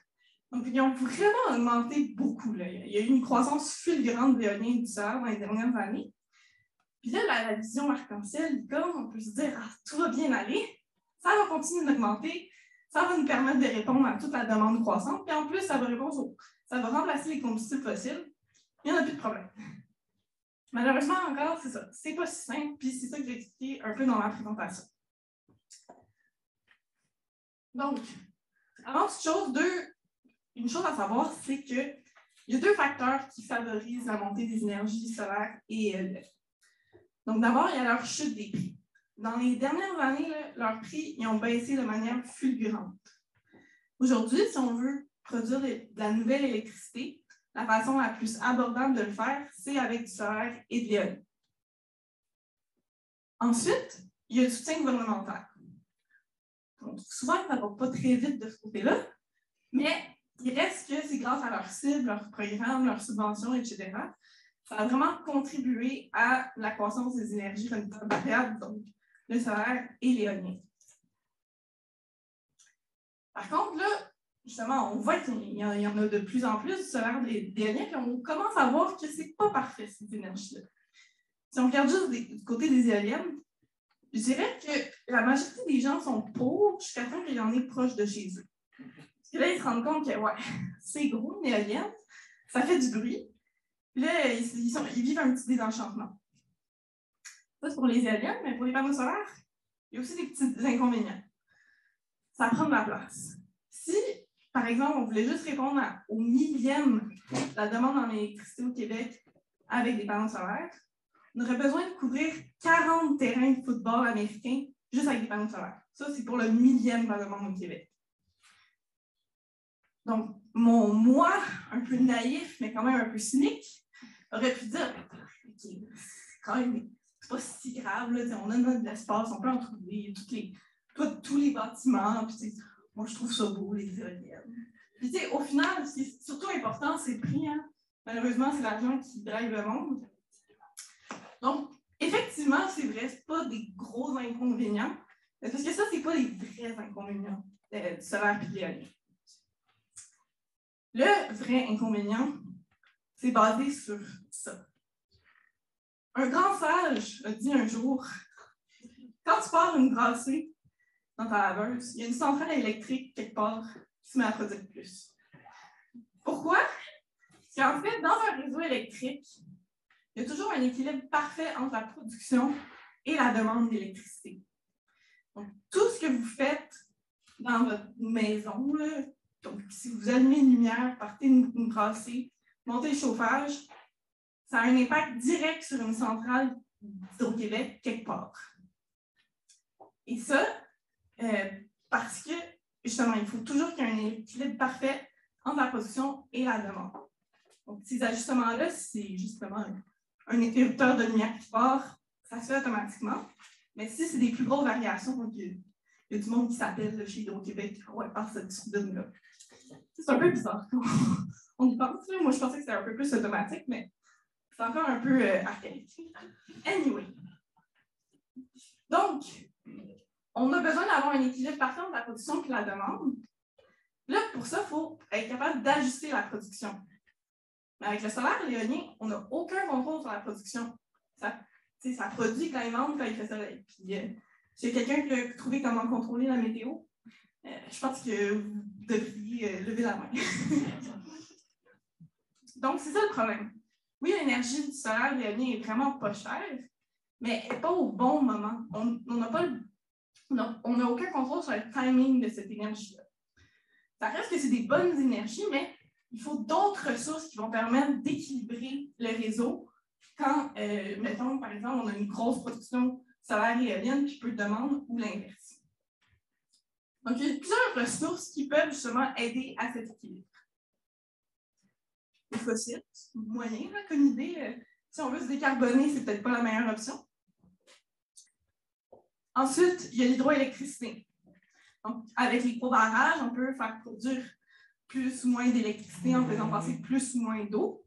Donc, ils ont vraiment augmenté beaucoup. Là. Il y a eu une croissance fulgurante de l'éolien et du solaire dans les dernières années. Puis là, la vision arc-en-ciel, comme on peut se dire, ah, tout va bien aller, ça va continuer d'augmenter, ça va nous permettre de répondre à toute la demande croissante, puis en plus, ça va remplacer les combustibles fossiles, il n'y en a plus de problème. Malheureusement, encore, c'est ça. C'est pas si simple, puis c'est ça que j'ai expliqué un peu dans ma présentation. Donc, avant toute chose, une chose à savoir, c'est qu'il y a 2 facteurs qui favorisent la montée des énergies solaires et éoliennes. Donc, d'abord, il y a leur chute des prix. Dans les dernières années, leurs prix ils ont baissé de manière fulgurante. Aujourd'hui, si on veut produire de la nouvelle électricité, la façon la plus abordable de le faire, c'est avec du solaire et de l'éolien. Ensuite, il y a le soutien gouvernemental. Donc, souvent, ça ne va pas très vite de ce côté-là, mais il reste que c'est grâce à leurs cibles, leurs programmes, leurs subventions, etc. Ça a vraiment contribué à la croissance des énergies renouvelables variables, donc le solaire et l'éolien. Par contre, là, justement, on voit qu'il y en a de plus en plus du solaire d'éolien, puis on commence à voir que ce n'est pas parfait, cette énergie-là. Si on regarde juste du côté des éoliennes, je dirais que la majorité des gens sont pauvres jusqu'à temps qu'il y en ait proche de chez eux. Parce que là, ils se rendent compte que, ouais, c'est gros, une éolienne, ça fait du bruit. Puis là, ils vivent un petit désenchantement. Ça, c'est pour les éoliennes, mais pour les panneaux solaires, il y a aussi des petits inconvénients. Ça prend de la place. Si, par exemple, on voulait juste répondre au millième de la demande en électricité au Québec avec des panneaux solaires, on aurait besoin de couvrir 40 terrains de football américains juste avec des panneaux solaires. Ça, c'est pour le millième de la demande au Québec. Donc, mon moi, un peu naïf, mais quand même un peu cynique, aurait pu dire, OK, c'est quand même pas si grave, là, on a de l'espace, on peut en trouver tous les bâtiments, puis moi je trouve ça beau, les éoliennes. Puis au final, ce qui est surtout important, c'est le prix. Hein? Malheureusement, c'est l'argent qui drive le monde. Donc, effectivement, c'est vrai, c'est pas des gros inconvénients, parce que ça, c'est pas les vrais inconvénients du solaire et de l'éolien. Le vrai inconvénient, c'est basé sur ça. Un grand sage a dit un jour, quand tu pars une brassée dans ta laveuse, il y a une centrale électrique quelque part qui se met à produire plus. Pourquoi? Parce qu'en fait, dans un réseau électrique, il y a toujours un équilibre parfait entre la production et la demande d'électricité. Donc, tout ce que vous faites dans votre maison, là, donc si vous allumez une lumière, partez une brassée, montez le chauffage, ça a un impact direct sur une centrale d'Hydro-Québec quelque part. Et ça, parce que, justement, il faut toujours qu'il y ait un équilibre parfait entre la production et la demande. Donc, ces ajustements-là, c'est justement un interrupteur de lumière qui part, ça se fait automatiquement. Mais si c'est des plus grosses variations, donc il y a du monde qui s'appelle chez Hydro-Québec, ouais, par cette turbine-là. C'est un peu bizarre. On y pense, là. Moi, je pensais que c'était un peu plus automatique, mais c'est encore un peu archaïque. Anyway. Donc, on a besoin d'avoir un équilibre parfait entre la production et la demande. Là, pour ça, il faut être capable d'ajuster la production. Mais avec le solaire, l'éolien, on n'a aucun contrôle sur la production. Ça produit quand il vente, quand il fait soleil. Puis, s'il y a quelqu'un qui a trouvé comment contrôler la météo, je pense que vous devriez lever la main. Donc, c'est ça le problème. Oui, l'énergie du solaire, l'éolien est vraiment pas chère, mais elle n'est pas au bon moment. On n'a aucun contrôle sur le timing de cette énergie-là. Ça reste que c'est des bonnes énergies, mais il faut d'autres ressources qui vont permettre d'équilibrer le réseau quand, mettons, par exemple, on a une grosse production solaire et éolienne, puis peu de demande, ou l'inverse. Donc, il y a plusieurs ressources qui peuvent justement aider à cet équilibre. Les fossiles, c'est moyen là, comme idée. Si on veut se décarboner, c'est peut-être pas la meilleure option. Ensuite, il y a l'hydroélectricité. Donc, avec les gros barrages, on peut faire produire plus ou moins d'électricité en faisant passer plus ou moins d'eau.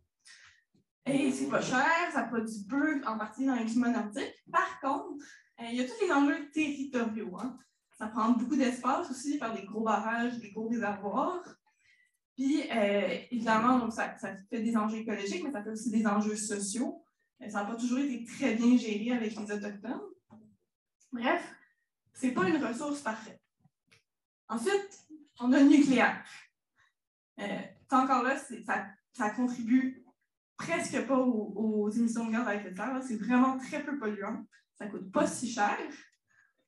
Et c'est pas cher, ça produit peu, en partie dans les climats nordiques. Par contre, il y a tous les enjeux territoriaux. Hein. Ça prend beaucoup d'espace aussi, faire des gros barrages, des gros réservoirs. Puis, évidemment, donc ça fait des enjeux écologiques, mais ça fait aussi des enjeux sociaux. Ça n'a pas toujours été très bien géré avec les Autochtones. Bref, ce n'est pas une ressource parfaite. Ensuite, on a le nucléaire. Encore là, ça contribue presque pas aux émissions de gaz à effet de serre. C'est vraiment très peu polluant. Ça ne coûte pas si cher.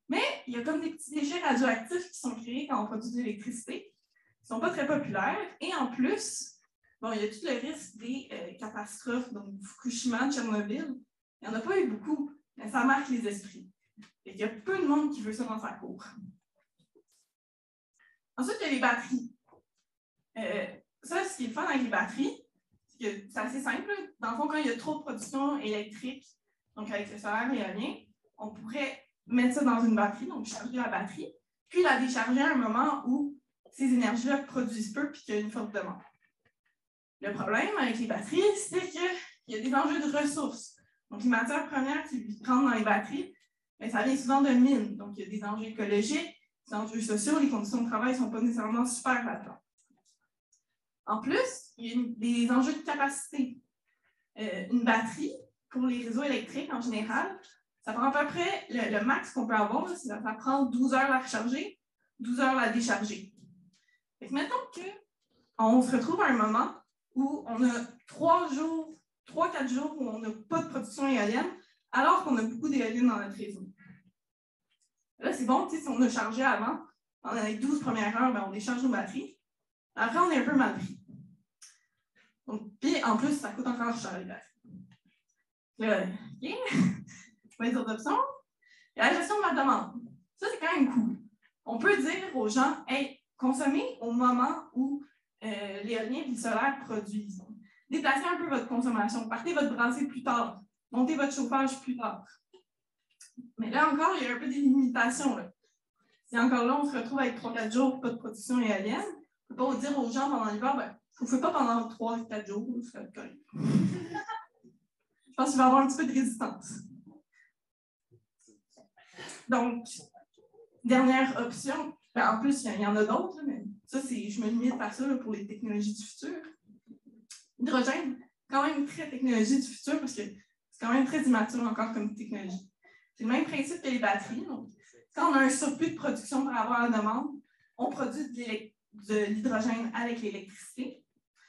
Mais il y a comme des petits déchets radioactifs qui sont créés quand on produit de l'électricité. Ils ne sont pas très populaires. Et en plus, bon, il y a tout le risque des catastrophes, donc Fukushima, Tchernobyl. Il n'y en a pas eu beaucoup, mais ça marque les esprits. Et il y a peu de monde qui veut ça dans sa cour. Ensuite, il y a les batteries. Ça, ce qui est le fun avec les batteries, c'est que c'est assez simple. Dans le fond, quand il y a trop de production électrique, donc avec le solaire et l'éolien, on pourrait mettre ça dans une batterie, donc charger la batterie, puis la décharger à un moment où ces énergies-là produisent peu et qu'il y a une forte demande. Le problème avec les batteries, c'est qu'il y a des enjeux de ressources. Donc, les matières premières qui rentrent dans les batteries, bien, ça vient souvent de mines. Donc, il y a des enjeux écologiques, des enjeux sociaux, les conditions de travail ne sont pas nécessairement super là-dedans. En plus, il y a des enjeux de capacité. Une batterie, pour les réseaux électriques en général, ça prend à peu près le max qu'on peut avoir, ça prend 12 heures à la recharger, 12 heures à la décharger. Fait que mettons qu'on se retrouve à un moment où on a 3-4 jours où on n'a pas de production éolienne, alors qu'on a beaucoup d'éoliennes dans notre réseau. Là, c'est bon, si on a chargé avant, pendant les 12 premières heures, ben, on décharge nos batteries. Après, on est un peu mal pris. Puis, en plus, ça coûte encore cher, les batteries. Là, OK. Les autres options. Il y a la gestion de la demande. Ça, c'est quand même cool. On peut dire aux gens, hey, consommez au moment où l'éolien et le solaire produisent. Déplacez un peu votre consommation. Partez votre brassée plus tard. Montez votre chauffage plus tard. Mais là encore, il y a un peu des limitations. Là. Si encore là, on se retrouve avec 3-4 jours, pas de production éolienne, on ne peut pas dire aux gens pendant l'hiver, ben, vous ne faites pas pendant 3-4 jours, ça va être correct. Je pense qu'il va y avoir un petit peu de résistance. Donc, dernière option, ben, en plus, il y en a d'autres, mais ça, je me limite à ça là, pour les technologies du futur. L'hydrogène, quand même très technologie du futur parce que c'est quand même très immature encore comme technologie. C'est le même principe que les batteries. Donc, quand on a un surplus de production par rapport à la demande, on produit de l'hydrogène avec l'électricité.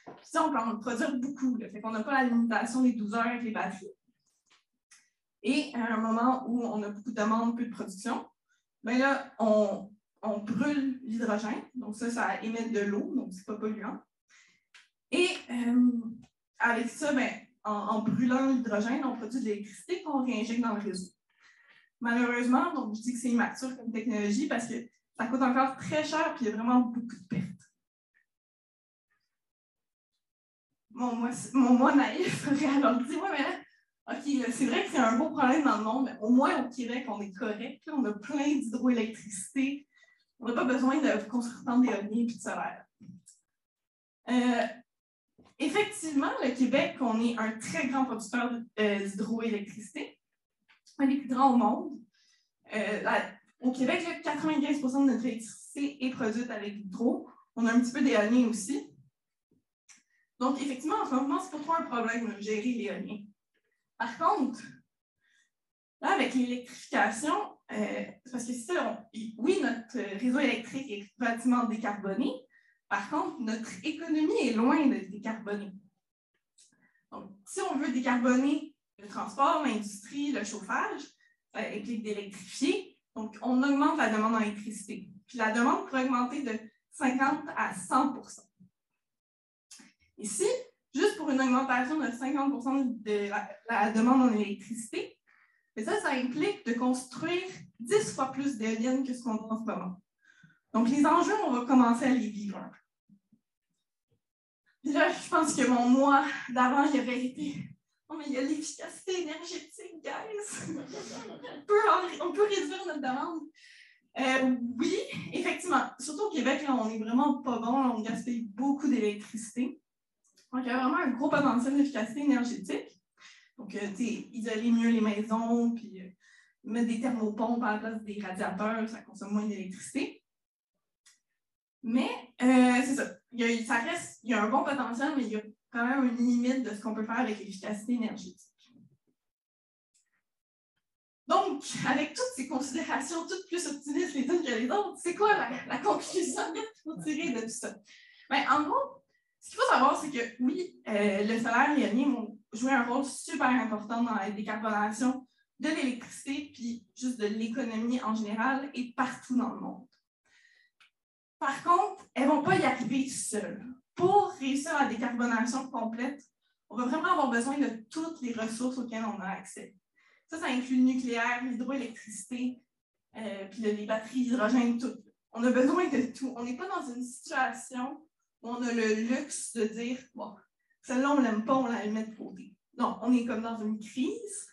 Puis ça, on peut en produire beaucoup. Là, fait qu'on n'a pas la limitation des 12 heures avec les batteries. Et à un moment où on a beaucoup de demande, peu de production, bien là, on brûle l'hydrogène. Donc ça émet de l'eau, donc c'est pas polluant. Et avec ça, bien, en brûlant l'hydrogène, on produit de l'électricité qu'on réinjecte dans le réseau. Malheureusement, donc je dis que c'est immature comme technologie parce que ça coûte encore très cher et il y a vraiment beaucoup de pertes. Mon moi naïf aurait alors dit, ouais, mais là, OK, c'est vrai que c'est un beau problème dans le monde, mais au moins au Québec, on est correct. Là, on a plein d'hydroélectricité. On n'a pas besoin de construire tant d'éoliennes et de solaire. Effectivement, le Québec, on est un très grand producteur d'hydroélectricité, un des plus grands au monde. Au Québec, là, 95% de notre électricité est produite avec l'hydro. On a un petit peu d'éolien aussi. Donc, effectivement, en ce moment, c'est pas trop un problème de gérer l'éolien. Par contre, là, avec l'électrification, parce que c'est ça, oui, notre réseau électrique est relativement décarboné. Par contre, notre économie est loin d'être décarbonée. Donc, si on veut décarboner le transport, l'industrie, le chauffage, ça implique d'électrifier. Donc, on augmente la demande en électricité. Puis la demande pourrait augmenter de 50 à 100 %. Ici, juste pour une augmentation de 50 % de la demande en électricité, mais ça implique de construire 10 fois plus d'éoliennes que ce qu'on a en ce moment. Donc, les enjeux, on va commencer à les vivre. Puis là, je pense que mon moi d'avant, il aurait été « Oh, mais il y a l'efficacité énergétique, guys! on peut réduire notre demande. » Oui, effectivement. Surtout au Québec, là, on n'est vraiment pas bon. Là, on gaspille beaucoup d'électricité. Donc, il y a vraiment un gros potentiel d'efficacité énergétique. Donc, isoler mieux les maisons, puis mettre des thermopompes à la place des radiateurs, ça consomme moins d'électricité. Mais, c'est ça. Il y a un bon potentiel, mais il y a quand même une limite de ce qu'on peut faire avec l'efficacité énergétique. Donc, avec toutes ces considérations, toutes plus optimistes les unes que les autres, c'est quoi la conclusion qu'il faut tirer de tout ça? Bien, en gros, ce qu'il faut savoir, c'est que oui, le solaire et l'éolien vont jouer un rôle super important dans la décarbonation de l'électricité, puis juste de l'économie en général et partout dans le monde. Par contre, elles ne vont pas y arriver seules. Pour réussir la décarbonation complète, on va vraiment avoir besoin de toutes les ressources auxquelles on a accès. Ça inclut le nucléaire, l'hydroélectricité, puis les batteries, l'hydrogène, tout. On a besoin de tout. On n'est pas dans une situation où on a le luxe de dire « bon, celle-là, on ne l'aime pas, on la met de côté ». Non, on est comme dans une crise.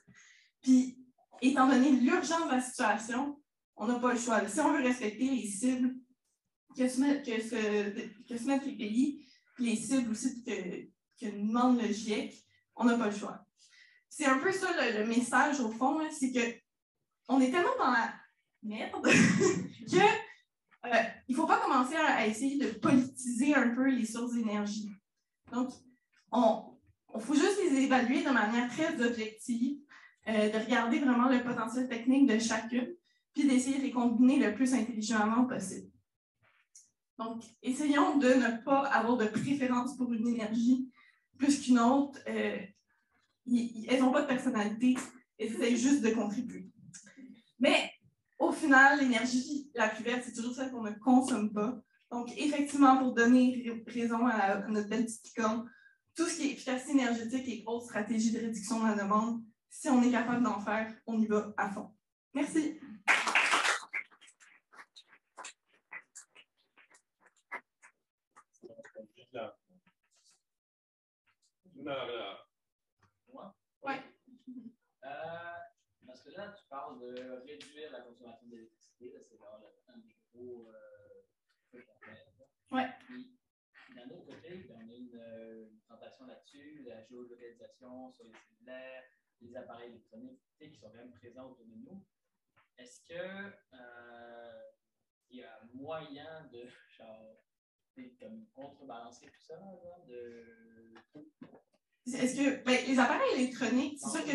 Puis, étant donné l'urgence de la situation, on n'a pas le choix. Si on veut respecter les cibles que se mettent les pays, puis les cibles aussi que nous demande le GIEC, on n'a pas le choix. C'est un peu ça le message au fond, c'est qu'on est tellement dans la merde qu'il ne faut pas commencer à essayer de politiser un peu les sources d'énergie. Donc, il faut juste les évaluer de manière très objective, de regarder vraiment le potentiel technique de chacune, puis d'essayer de les combiner le plus intelligemment possible. Donc, essayons de ne pas avoir de préférence pour une énergie plus qu'une autre. Elles n'ont pas de personnalité, essayent juste de contribuer. Mais au final, l'énergie la plus verte, c'est toujours celle qu'on ne consomme pas. Donc, effectivement, pour donner raison à notre belle petite licorne, tout ce qui est efficacité énergétique et autres stratégies de réduction de la demande, si on est capable d'en faire, on y va à fond. Merci. Oui. Parce que là, tu parles de réduire la consommation d'électricité. C'est un des gros trucs qu'on fait. Oui. D'un autre côté, on a une présentation là-dessus, la géolocalisation sur les cellulaires, les appareils électroniques qui sont quand même présents autour de nous. Est-ce que il y a moyen de comme contrebalancer tout ça? Est-ce que les appareils électroniques, c'est sûr que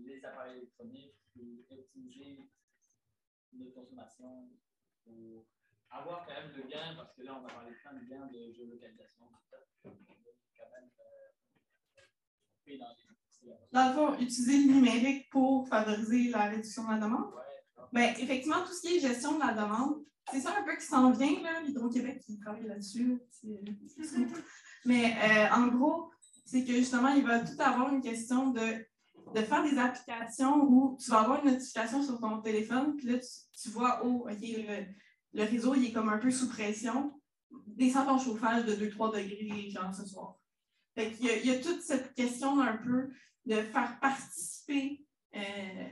les appareils électroniques et optimiser notre consommation pour avoir quand même le gain, parce que là, on va parler plein de gains de géolocalisation. Quand même, dans le fond, utiliser le numérique pour favoriser la réduction de la demande? Bien, effectivement, tout ce qui est gestion de la demande, c'est ça un peu qui s'en vient, là, l'Hydro-Québec qui travaille là-dessus. Mais en gros, c'est que justement, il va tout avoir une question de faire des applications où tu vas avoir une notification sur ton téléphone, puis là, tu vois, oh, OK, le réseau, il est comme un peu sous pression. Descends ton chauffage de 2-3 degrés, genre ce soir. Fait qu'il y a toute cette question un peu de faire participer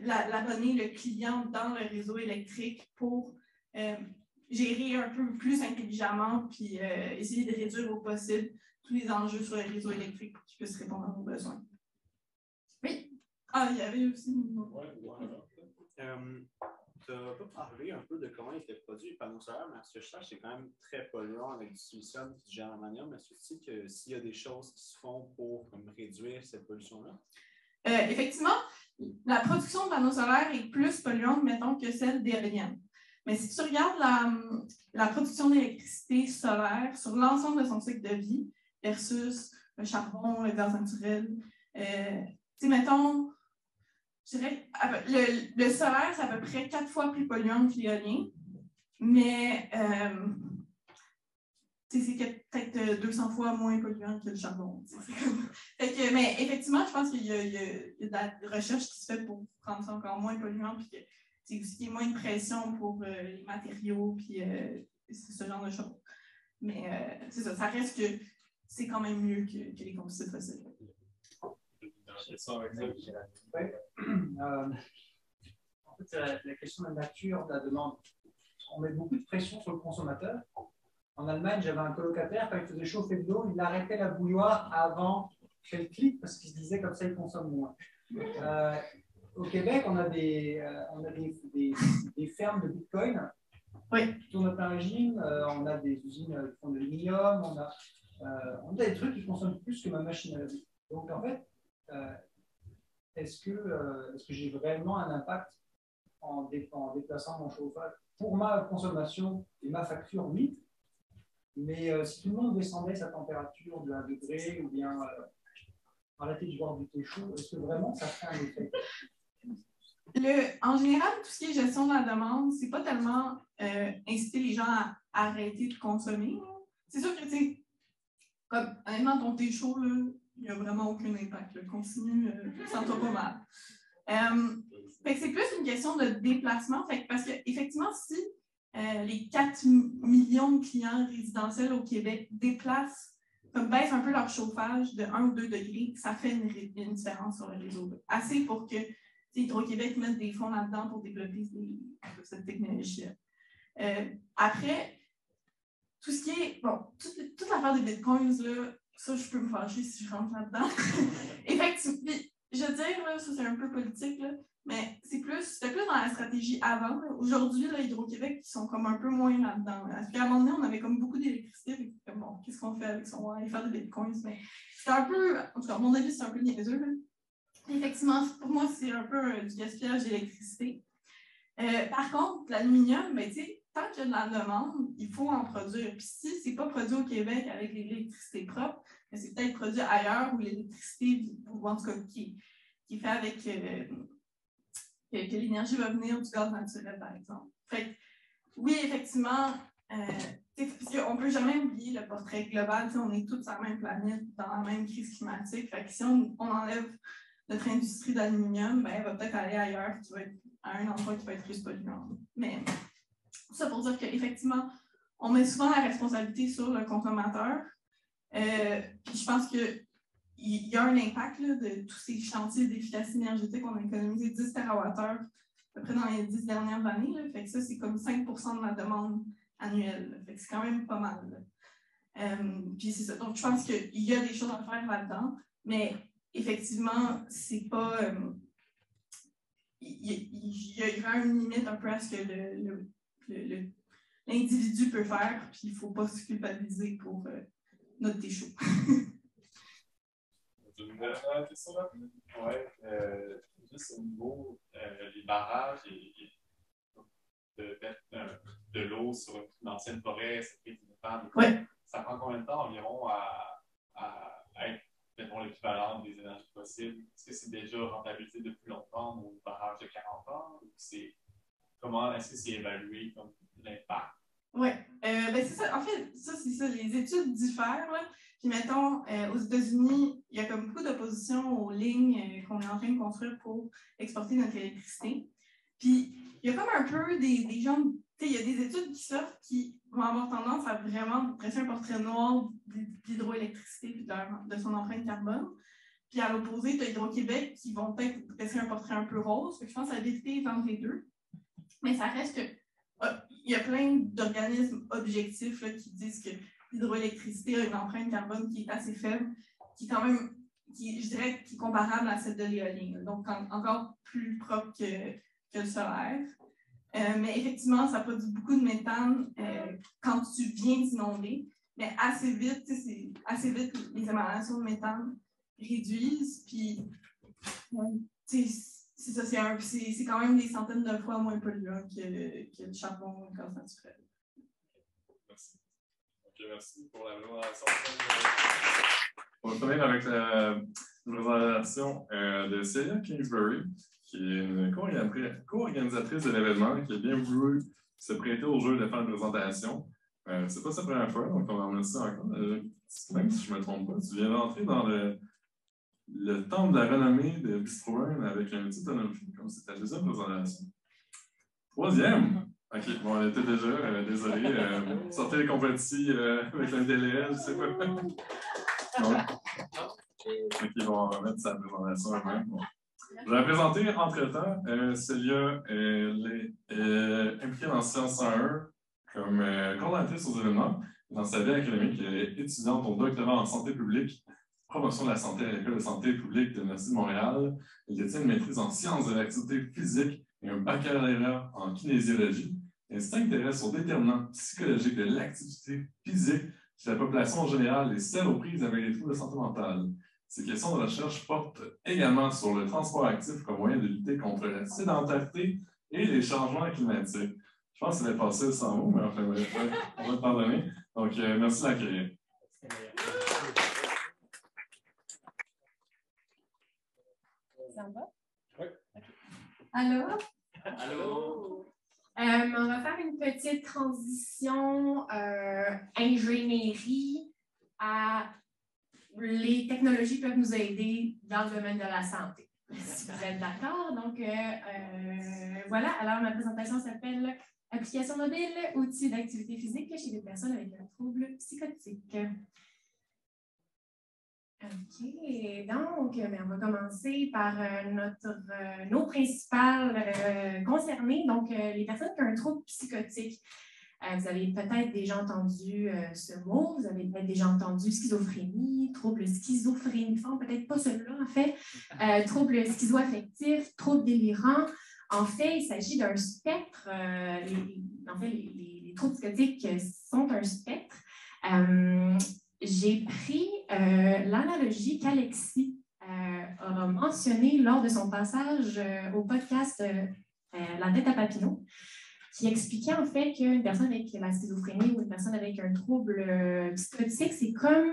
l'abonné, le client dans le réseau électrique pour gérer un peu plus intelligemment puis essayer de réduire au possible tous les enjeux sur le réseau électrique pour qu'ils puissent répondre à nos besoins. Oui? Ah, il y avait aussi... Tu n'as pas parlé un peu de comment étaient produits les panneaux solaires, mais ce que je sache, c'est quand même très polluant avec du silicium et du germanium. Est-ce que tu sais que s'il y a des choses qui se font pour réduire cette pollution-là? Effectivement, la production de panneaux solaires est plus polluante, mettons, que celle d'éoliennes. Mais si tu regardes la production d'électricité solaire sur l'ensemble de son cycle de vie versus le charbon, le gaz naturel, mettons, je dirais, le solaire, c'est à peu près 4 fois plus polluant que l'éolien, mais c'est peut-être 200 fois moins polluant que le charbon. Mais effectivement, je pense qu'il y a de la recherche qui se fait pour rendre ça encore moins polluant, puis qu'il y ait moins de pression pour les matériaux, puis ce genre de choses. Mais c'est ça reste que c'est quand même mieux que les combustibles fossiles. En fait, la question de la nature de la demande. On met beaucoup de pression sur le consommateur. En Allemagne, j'avais un colocataire, quand il faisait chauffer de l'eau, il arrêtait la bouilloire avant qu'elle clique parce qu'il se disait comme ça, il consomme moins. Au Québec, on a des fermes de Bitcoin qui tournent à plein régime. On a des usines qui font de l'aluminium. On a des trucs qui consomment plus que ma machine à laver. Donc, en fait, est-ce que j'ai vraiment un impact en déplaçant mon chauffage pour ma consommation et ma facture, oui. Mais si tout le monde descendait sa température de 1 degré ou bien arrêter de boire du thé chaud, est-ce que vraiment ça ferait un effet? En général, tout ce qui est gestion de la demande, c'est pas tellement inciter les gens à arrêter de consommer. C'est sûr que, tu sais, comme honnêtement, ton thé chaud, il n'y a vraiment aucun impact. Continue, sens-toi pas mal. Fait que c'est plus une question de déplacement. Parce qu'effectivement, si les 4 millions de clients résidentiels au Québec baissent un peu leur chauffage de 1 ou 2 degrés, ça fait une différence sur le réseau. Assez pour que Hydro-Québec mette des fonds là-dedans pour développer cette technologie-là. Après, tout ce qui est, toute l'affaire des bitcoins, là, ça, je peux me fâcher si je rentre là-dedans. Effectivement, je veux dire, là, ça c'est un peu politique, là, mais c'était plus dans la stratégie avant. Aujourd'hui, Hydro-Québec, ils sont comme un peu moins là-dedans. Parce qu'à un moment donné, on avait comme beaucoup d'électricité. Bon, qu'est-ce qu'on fait avec ça? On va aller faire des bitcoins. Mais c'est un peu, en tout cas, à mon avis, c'est un peu niaiseux. Effectivement, pour moi, c'est un peu du gaspillage d'électricité. Par contre, l'aluminium, tant qu'il y a de la demande, il faut en produire. Puis si ce n'est pas produit au Québec avec l'électricité propre, c'est peut-être produit ailleurs où l'électricité, ou en tout cas, qui est fait avec que l'énergie va venir du gaz naturel, par exemple. Fait que, oui, effectivement, on ne peut jamais oublier le portrait global. On est tous sur la même planète, dans la même crise climatique. Fait que si on enlève notre industrie d'aluminium, elle va peut-être aller ailleurs, qui va être à un endroit qui va être plus polluant. Mais ça pour dire qu'effectivement, on met souvent la responsabilité sur le consommateur. Puis je pense qu'il y a un impact là, de tous ces chantiers d'efficacité énergétique. On a économisé 10 TWh à peu près dans les 10 dernières années. Là. Fait que ça, c'est comme 5 de la demande annuelle. Là. Fait que c'est quand même pas mal. Puis c'est ça. Donc, je pense qu'il y a des choses à faire là-dedans, mais effectivement, c'est pas. Il y a une limite un peu à ce que l'individu peut faire, puis il ne faut pas se culpabiliser pour notre thé chaud. Oui, juste au niveau des barrages et de mettre de l'eau sur une ancienne forêt, ça prend combien de temps environ à être l'équivalent des énergies fossiles? Est-ce que c'est déjà rentabilisé depuis longtemps au barrage de 40 ans? Comment est-ce que c'est évalué comme l'impact? Oui, c'est ça. En fait, ça, c'est ça. Les études diffèrent. Là. Puis, mettons, aux États-Unis, il y a comme beaucoup d'opposition aux lignes qu'on est en train de construire pour exporter notre électricité. Puis, il y a comme un peu des gens, il y a des études qui sortent qui vont avoir tendance à vraiment dresser un portrait noir d'hydroélectricité et de son empreinte carbone. Puis, à l'opposé, tu as Hydro-Québec qui vont peut-être dresser un portrait un peu rose. Je pense que la vérité est entre les deux. Mais ça reste que il y a plein d'organismes objectifs là, qui disent que l'hydroélectricité a une empreinte carbone qui est assez faible, qui est quand même, je dirais, qui est comparable à celle de l'éolien. Donc, encore plus propre que le solaire. Mais effectivement, ça produit beaucoup de méthane quand tu viens d'inonder. Mais assez vite, les émanations de méthane réduisent. Puis, c'est ça, c'est quand même des centaines de fois moins polluant que le charbon au gaz naturel. Merci. OK, merci pour la présentation. On va finir avec la présentation de Celia Kingsbury, qui est une co-organisatrice de l'événement, qui a bien voulu se prêter au jeu de faire une présentation. C'est pas sa première fois, donc on en remercie encore. Même si je ne me trompe pas, tu viens d'entrer dans le temple de la renommée de Bistro Burn avec un petit autonomie, comme c'est ta deuxième présentation. Troisième! OK, bon, on était déjà, désolé. Sortez les compétitions avec un délai, je sais pas. OK, bon, on va remettre sa présentation elle-même. Bon. Je vais la présenter entre-temps. Célia, elle est impliquée dans Sciences 101 comme coordonnatrice aux événements. Dans sa vie académique, elle est étudiante au doctorat en santé publique, promotion de la santé à l'École de santé publique de l'Université de Montréal. Elle détient une maîtrise en sciences de l'activité physique et un baccalauréat en kinésiologie. Elle s'intéresse aux déterminants psychologiques de l'activité physique chez la population en général et celle aux prises avec les troubles de santé mentale. Ces questions de recherche portent également sur le transport actif comme moyen de lutter contre la sédentarité et les changements climatiques. Je pense que ça va passer sans mots, mais enfin, bref, on va te pardonner. Donc, merci de l'accueillir. Ça va? Oui. Okay. Allô? Allô? On va faire une petite transition ingénierie à les technologies peuvent nous aider dans le domaine de la santé. Si vous êtes d'accord. Donc, voilà. Alors, ma présentation s'appelle « Application mobile, outils d'activité physique chez des personnes avec un trouble psychotique ». OK. Donc, on va commencer par nos principales concernées. Donc, les personnes qui ont un trouble psychotique. Vous avez peut-être déjà entendu ce mot, vous avez peut-être déjà entendu schizophrénie, trouble schizophréniforme, peut-être pas celui-là en fait, trouble schizoaffectif, trouble délirant. En fait, il s'agit d'un spectre. Les troubles psychotiques sont un spectre. J'ai pris l'analogie qu'Alexis a mentionnée lors de son passage au podcast La tête à Papineau, qui expliquait en fait qu'une personne avec la schizophrénie ou une personne avec un trouble psychotique, c'est comme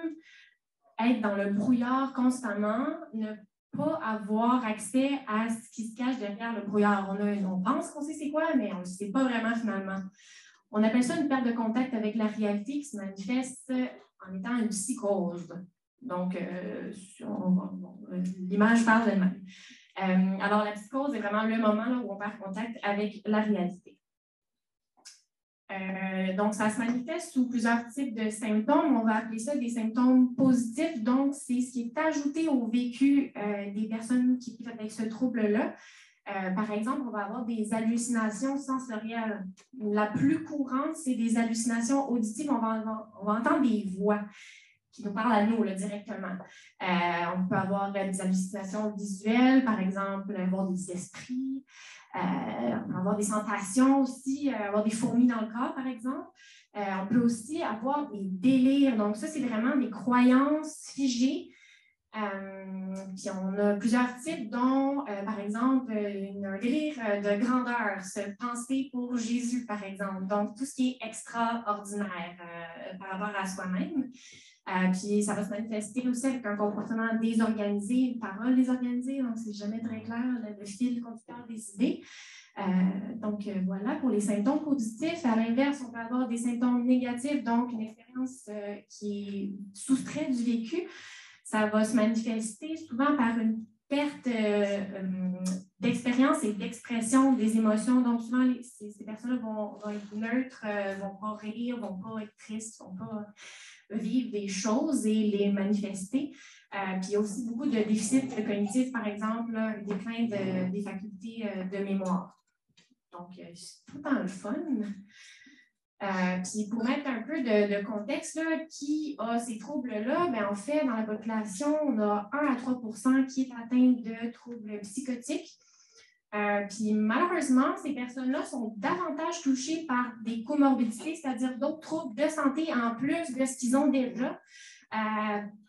être dans le brouillard constamment, ne pas avoir accès à ce qui se cache derrière le brouillard. On pense qu'on sait c'est quoi, mais on ne le sait pas vraiment finalement. On appelle ça une perte de contact avec la réalité qui se manifeste en étant une psychose. Donc, l'image parle d'elle-même. Alors, la psychose est vraiment le moment là, où on perd contact avec la réalité. Donc, ça se manifeste sous plusieurs types de symptômes. On va appeler ça des symptômes positifs. Donc, c'est ce qui est ajouté au vécu des personnes qui vivent avec ce trouble-là. Par exemple, on va avoir des hallucinations sensorielles. La plus courante, c'est des hallucinations auditives. On va entendre des voix qui nous parlent à nous là, directement. On peut avoir des hallucinations visuelles, par exemple, avoir des esprits. On peut avoir des sensations aussi, avoir des fourmis dans le corps, par exemple. On peut aussi avoir des délires. Donc, ça, c'est vraiment des croyances figées. Puis on a plusieurs types, dont, par exemple, un délire de grandeur, se penser pour Jésus, par exemple. Donc, tout ce qui est extraordinaire par rapport à soi-même. Puis ça va se manifester aussi avec un comportement désorganisé, une parole désorganisée, donc c'est jamais très clair le fil conducteur des idées. Donc voilà, pour les symptômes positifs, à l'inverse, on peut avoir des symptômes négatifs, donc une expérience qui est soustraite du vécu. Ça va se manifester souvent par une perte d'expérience et d'expression des émotions. Donc souvent, ces personnes-là vont être neutres, vont pas rire, vont pas être tristes, vont pas vivre des choses et les manifester. Puis il y a aussi beaucoup de déficits cognitifs, par exemple, là, un déclin des facultés de mémoire. Donc, c'est tout le temps le fun. Puis pour mettre un peu de contexte, là, qui a ces troubles-là, bien, en fait, dans la population, on a 1 à 3 % qui est atteint de troubles psychotiques. Puis malheureusement, ces personnes-là sont davantage touchées par des comorbidités, c'est-à-dire d'autres troubles de santé en plus de ce qu'ils ont déjà,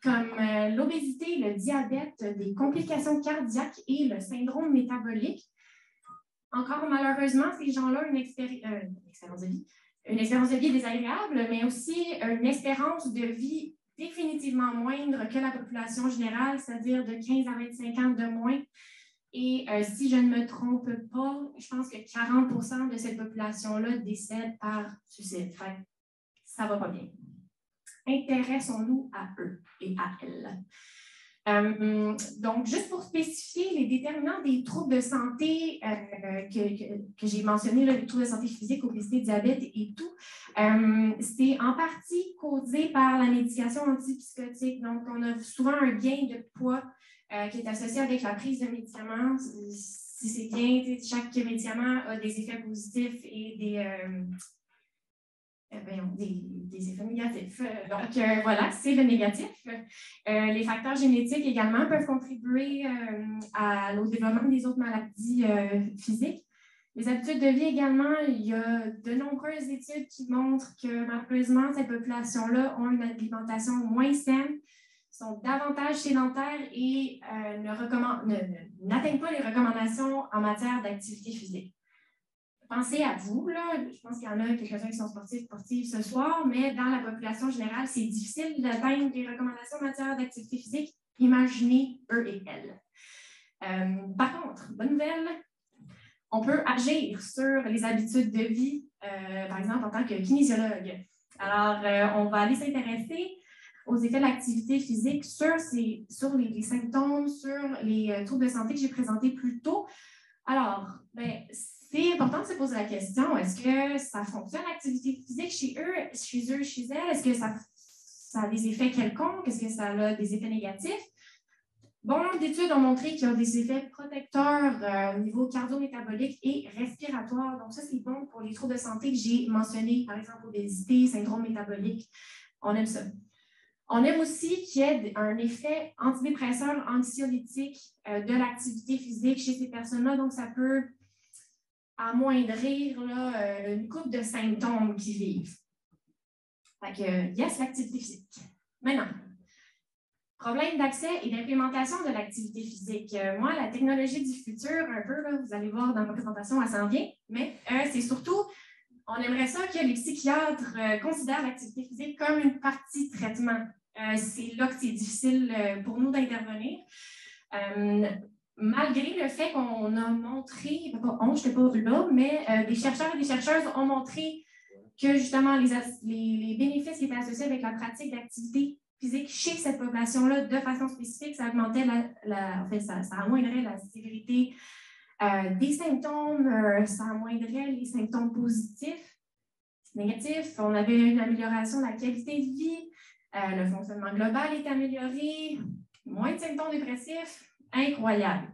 comme l'obésité, le diabète, des complications cardiaques et le syndrome métabolique. Encore malheureusement, ces gens-là ont une espérance de vie désagréable, mais aussi une espérance de vie définitivement moindre que la population générale, c'est-à-dire de 15 à 25 ans de moins. Et si je ne me trompe pas, je pense que 40% de cette population-là décède par suicide. Enfin, ça ne va pas bien. Intéressons-nous à eux et à elles. Donc, juste pour spécifier les déterminants des troubles de santé que j'ai mentionnés, les troubles de santé physique, obésité, diabète et tout, c'est en partie causé par la médication antipsychotique. Donc, on a souvent un gain de poids qui est associé avec la prise de médicaments. Si c'est bien, chaque médicament a des effets positifs et des effets négatifs. Donc, voilà, c'est le négatif. Les facteurs génétiques également peuvent contribuer au développement des autres maladies physiques. Les habitudes de vie également, il y a de nombreuses études qui montrent que malheureusement, cette population-là a une alimentation moins saine, sont davantage sédentaires et n'atteignent pas les recommandations en matière d'activité physique. Pensez à vous, là, je pense qu'il y en a quelques-uns qui sont sportifs ce soir, mais dans la population générale, c'est difficile d'atteindre les recommandations en matière d'activité physique. Imaginez eux et elles. Par contre, bonne nouvelle, on peut agir sur les habitudes de vie, par exemple en tant que kinésiologue. Alors, on va aller s'intéresser aux effets de l'activité physique sur les symptômes, sur les troubles de santé que j'ai présentés plus tôt. Alors, c'est important de se poser la question, est-ce que ça fonctionne l'activité physique chez eux, chez elles? Est-ce que ça a des effets quelconques? Est-ce que ça a des effets négatifs? Bon nombre d'études ont montré qu'il y a des effets protecteurs au niveau cardio-métabolique et respiratoire. Donc, ça, c'est bon pour les troubles de santé que j'ai mentionnés, par exemple, obésité, syndrome métabolique. On aime ça. On aime aussi qu'il y ait un effet antidépresseur, anxiolytique de l'activité physique chez ces personnes-là. Donc, ça peut amoindrir une couple de symptômes qu'ils vivent. Fait que, yes, l'activité physique. Maintenant, problème d'accès et d'implémentation de l'activité physique. Moi, la technologie du futur, un peu, là, vous allez voir dans ma présentation, elle s'en vient, mais c'est surtout, on aimerait ça que les psychiatres considèrent l'activité physique comme une partie de traitement. C'est là que c'est difficile pour nous d'intervenir. Malgré le fait qu'on a montré, je n'étais pas là, mais des chercheurs et des chercheuses ont montré que justement les bénéfices qui étaient associés avec la pratique d'activité physique chez cette population-là, de façon spécifique, ça augmentait ça amoindrait la sévérité des symptômes, ça amoindrait les symptômes positifs, négatifs. On avait une amélioration de la qualité de vie, le fonctionnement global est amélioré, moins de symptômes dépressifs. Incroyable.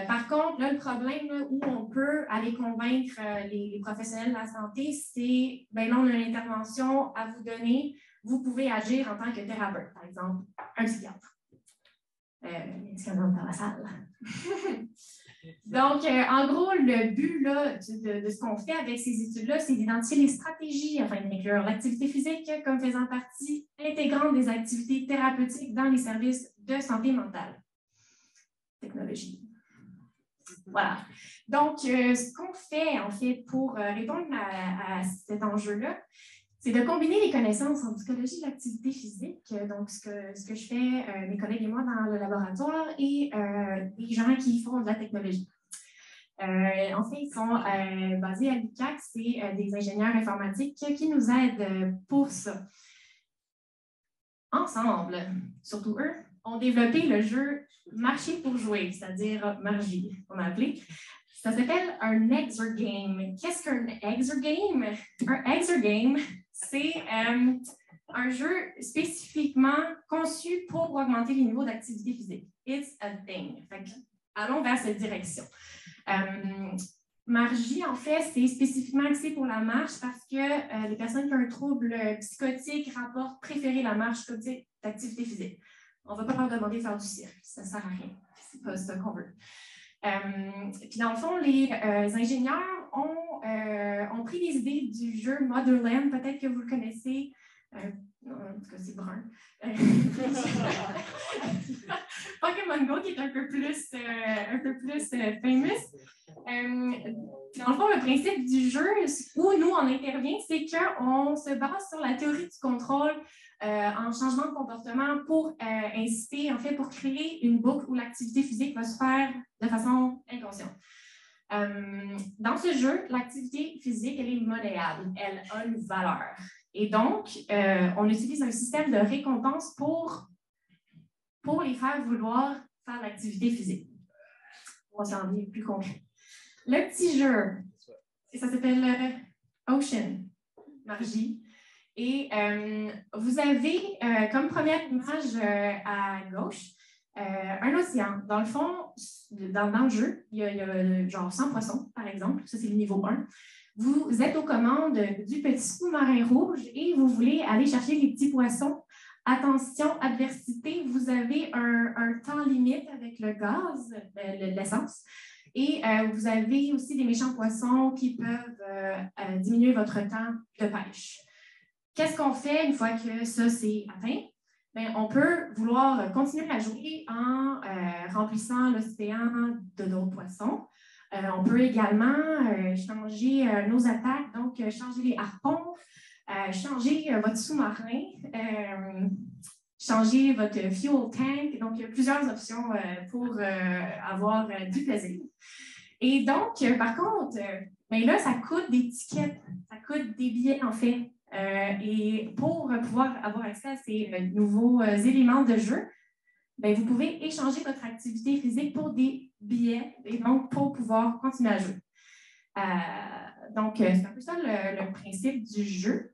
Par contre, là, le problème là, où on peut aller convaincre les professionnels de la santé, c'est, là, on a une intervention à vous donner. Vous pouvez agir en tant que thérapeute, par exemple, un psychiatre. Est-ce qu'il y en a dans la salle? Donc, en gros, le but là, de ce qu'on fait avec ces études-là, c'est d'identifier les stratégies afin d'inclure l'activité physique comme faisant partie intégrante des activités thérapeutiques dans les services de santé mentale. Technologie. Voilà. Donc, ce qu'on fait, en fait, pour répondre à cet enjeu-là, c'est de combiner les connaissances en psychologie de l'activité physique, donc ce que je fais, mes collègues et moi dans le laboratoire, et des gens qui font de la technologie. En fait, ils sont basés à l'UQAC, c'est des ingénieurs informatiques qui nous aident pour ça. Ensemble, surtout eux, ont développé le jeu Marcher pour jouer, c'est-à-dire Margie, on a appelé. Ça s'appelle un exergame. Qu'est-ce qu'un exergame? Un exergame, c'est un jeu spécifiquement conçu pour augmenter les niveaux d'activité physique. It's a thing. Fait que, allons vers cette direction. Margie, en fait, c'est spécifiquement axé pour la marche parce que les personnes qui ont un trouble psychotique rapportent préférer la marche que d'activité physique. On ne va pas leur demander de faire du cirque, ça ne sert à rien. C'est pas ça qu'on veut. Puis dans le fond, les ingénieurs ont pris des idées du jeu Motherland, peut-être que vous le connaissez. Non, en tout cas, c'est brun. Pokémon Go, qui est un peu plus famous. Dans le fond, le principe du jeu, où nous, on intervient, c'est qu'on se base sur la théorie du contrôle en changement de comportement pour inciter, en fait, pour créer une boucle où l'activité physique va se faire de façon inconsciente. Dans ce jeu, l'activité physique, elle est monnayable, elle a une valeur. Et donc, on utilise un système de récompense pour les faire vouloir faire l'activité physique. On va s'en venir plus concret. Le petit jeu, ça s'appelle Ocean, Margie. Et vous avez comme première image à gauche un océan. Dans le fond, dans le jeu, il y a genre 100 poissons, par exemple. Ça, c'est le niveau 1. Vous êtes aux commandes du petit sous-marin rouge et vous voulez aller chercher les petits poissons. Attention, adversité, vous avez un temps limite avec le gaz, l'essence. Et vous avez aussi des méchants poissons qui peuvent diminuer votre temps de pêche. Qu'est-ce qu'on fait une fois que ça c'est atteint? Bien, on peut vouloir continuer à jouer en remplissant l'océan de d'autres poissons. On peut également changer nos attaques, donc changer les harpons, changer votre sous-marin, changer votre fuel tank. Donc, il y a plusieurs options pour avoir du plaisir. Et donc, par contre, ben là, ça coûte des tickets, ça coûte des billets, en fait. Et pour pouvoir avoir accès à ces nouveaux éléments de jeu, ben, vous pouvez échanger votre activité physique pour des billets et donc pour pouvoir continuer à jouer. Donc, c'est un peu ça le principe du jeu.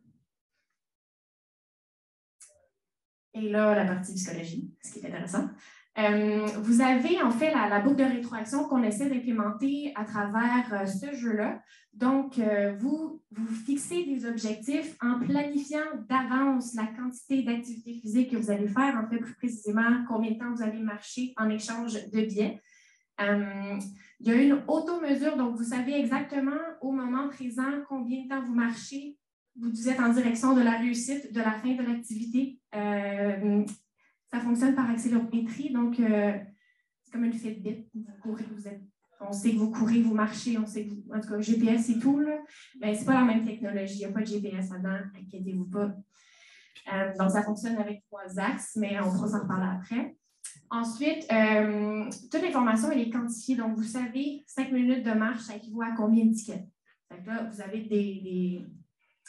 Et là, la partie psychologie, ce qui est intéressant. Vous avez en fait la boucle de rétroaction qu'on essaie d'implémenter à travers ce jeu-là. Donc, vous fixez des objectifs en planifiant d'avance la quantité d'activité physique que vous allez faire, en fait plus précisément combien de temps vous allez marcher en échange de billets. Il y a une auto-mesure, donc vous savez exactement au moment présent combien de temps vous marchez. Vous êtes en direction de la réussite, de la fin de l'activité. Ça fonctionne par accélérométrie, donc c'est comme une Fitbit. Vous courez, on sait que vous courez, vous marchez, on sait que en tout cas, GPS et tout, là, mais ce n'est pas la même technologie. Il n'y a pas de GPS là-dedans, inquiétez-vous pas. Donc, ça fonctionne avec 3 axes, mais on pourra s'en reparler après. Ensuite, toute l'information, elle est quantifiée. Donc, vous savez, 5 minutes de marche, ça équivaut à combien de tickets? Donc là, vous avez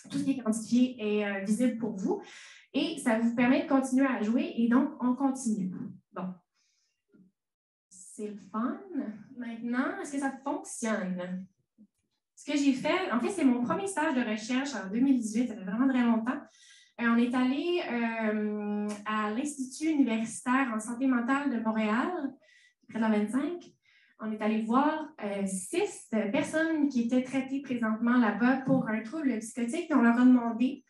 tout ce qui est quantifié est visible pour vous. Et ça vous permet de continuer à jouer et donc on continue. Bon. C'est le fun. Maintenant, est-ce que ça fonctionne? Ce que j'ai fait, en fait, c'est mon premier stage de recherche en 2018, ça fait vraiment très longtemps. On est allé à l'Institut universitaire en santé mentale de Montréal, près de la 25. On est allé voir 6 personnes qui étaient traitées présentement là-bas pour un trouble psychotique et on leur a demandé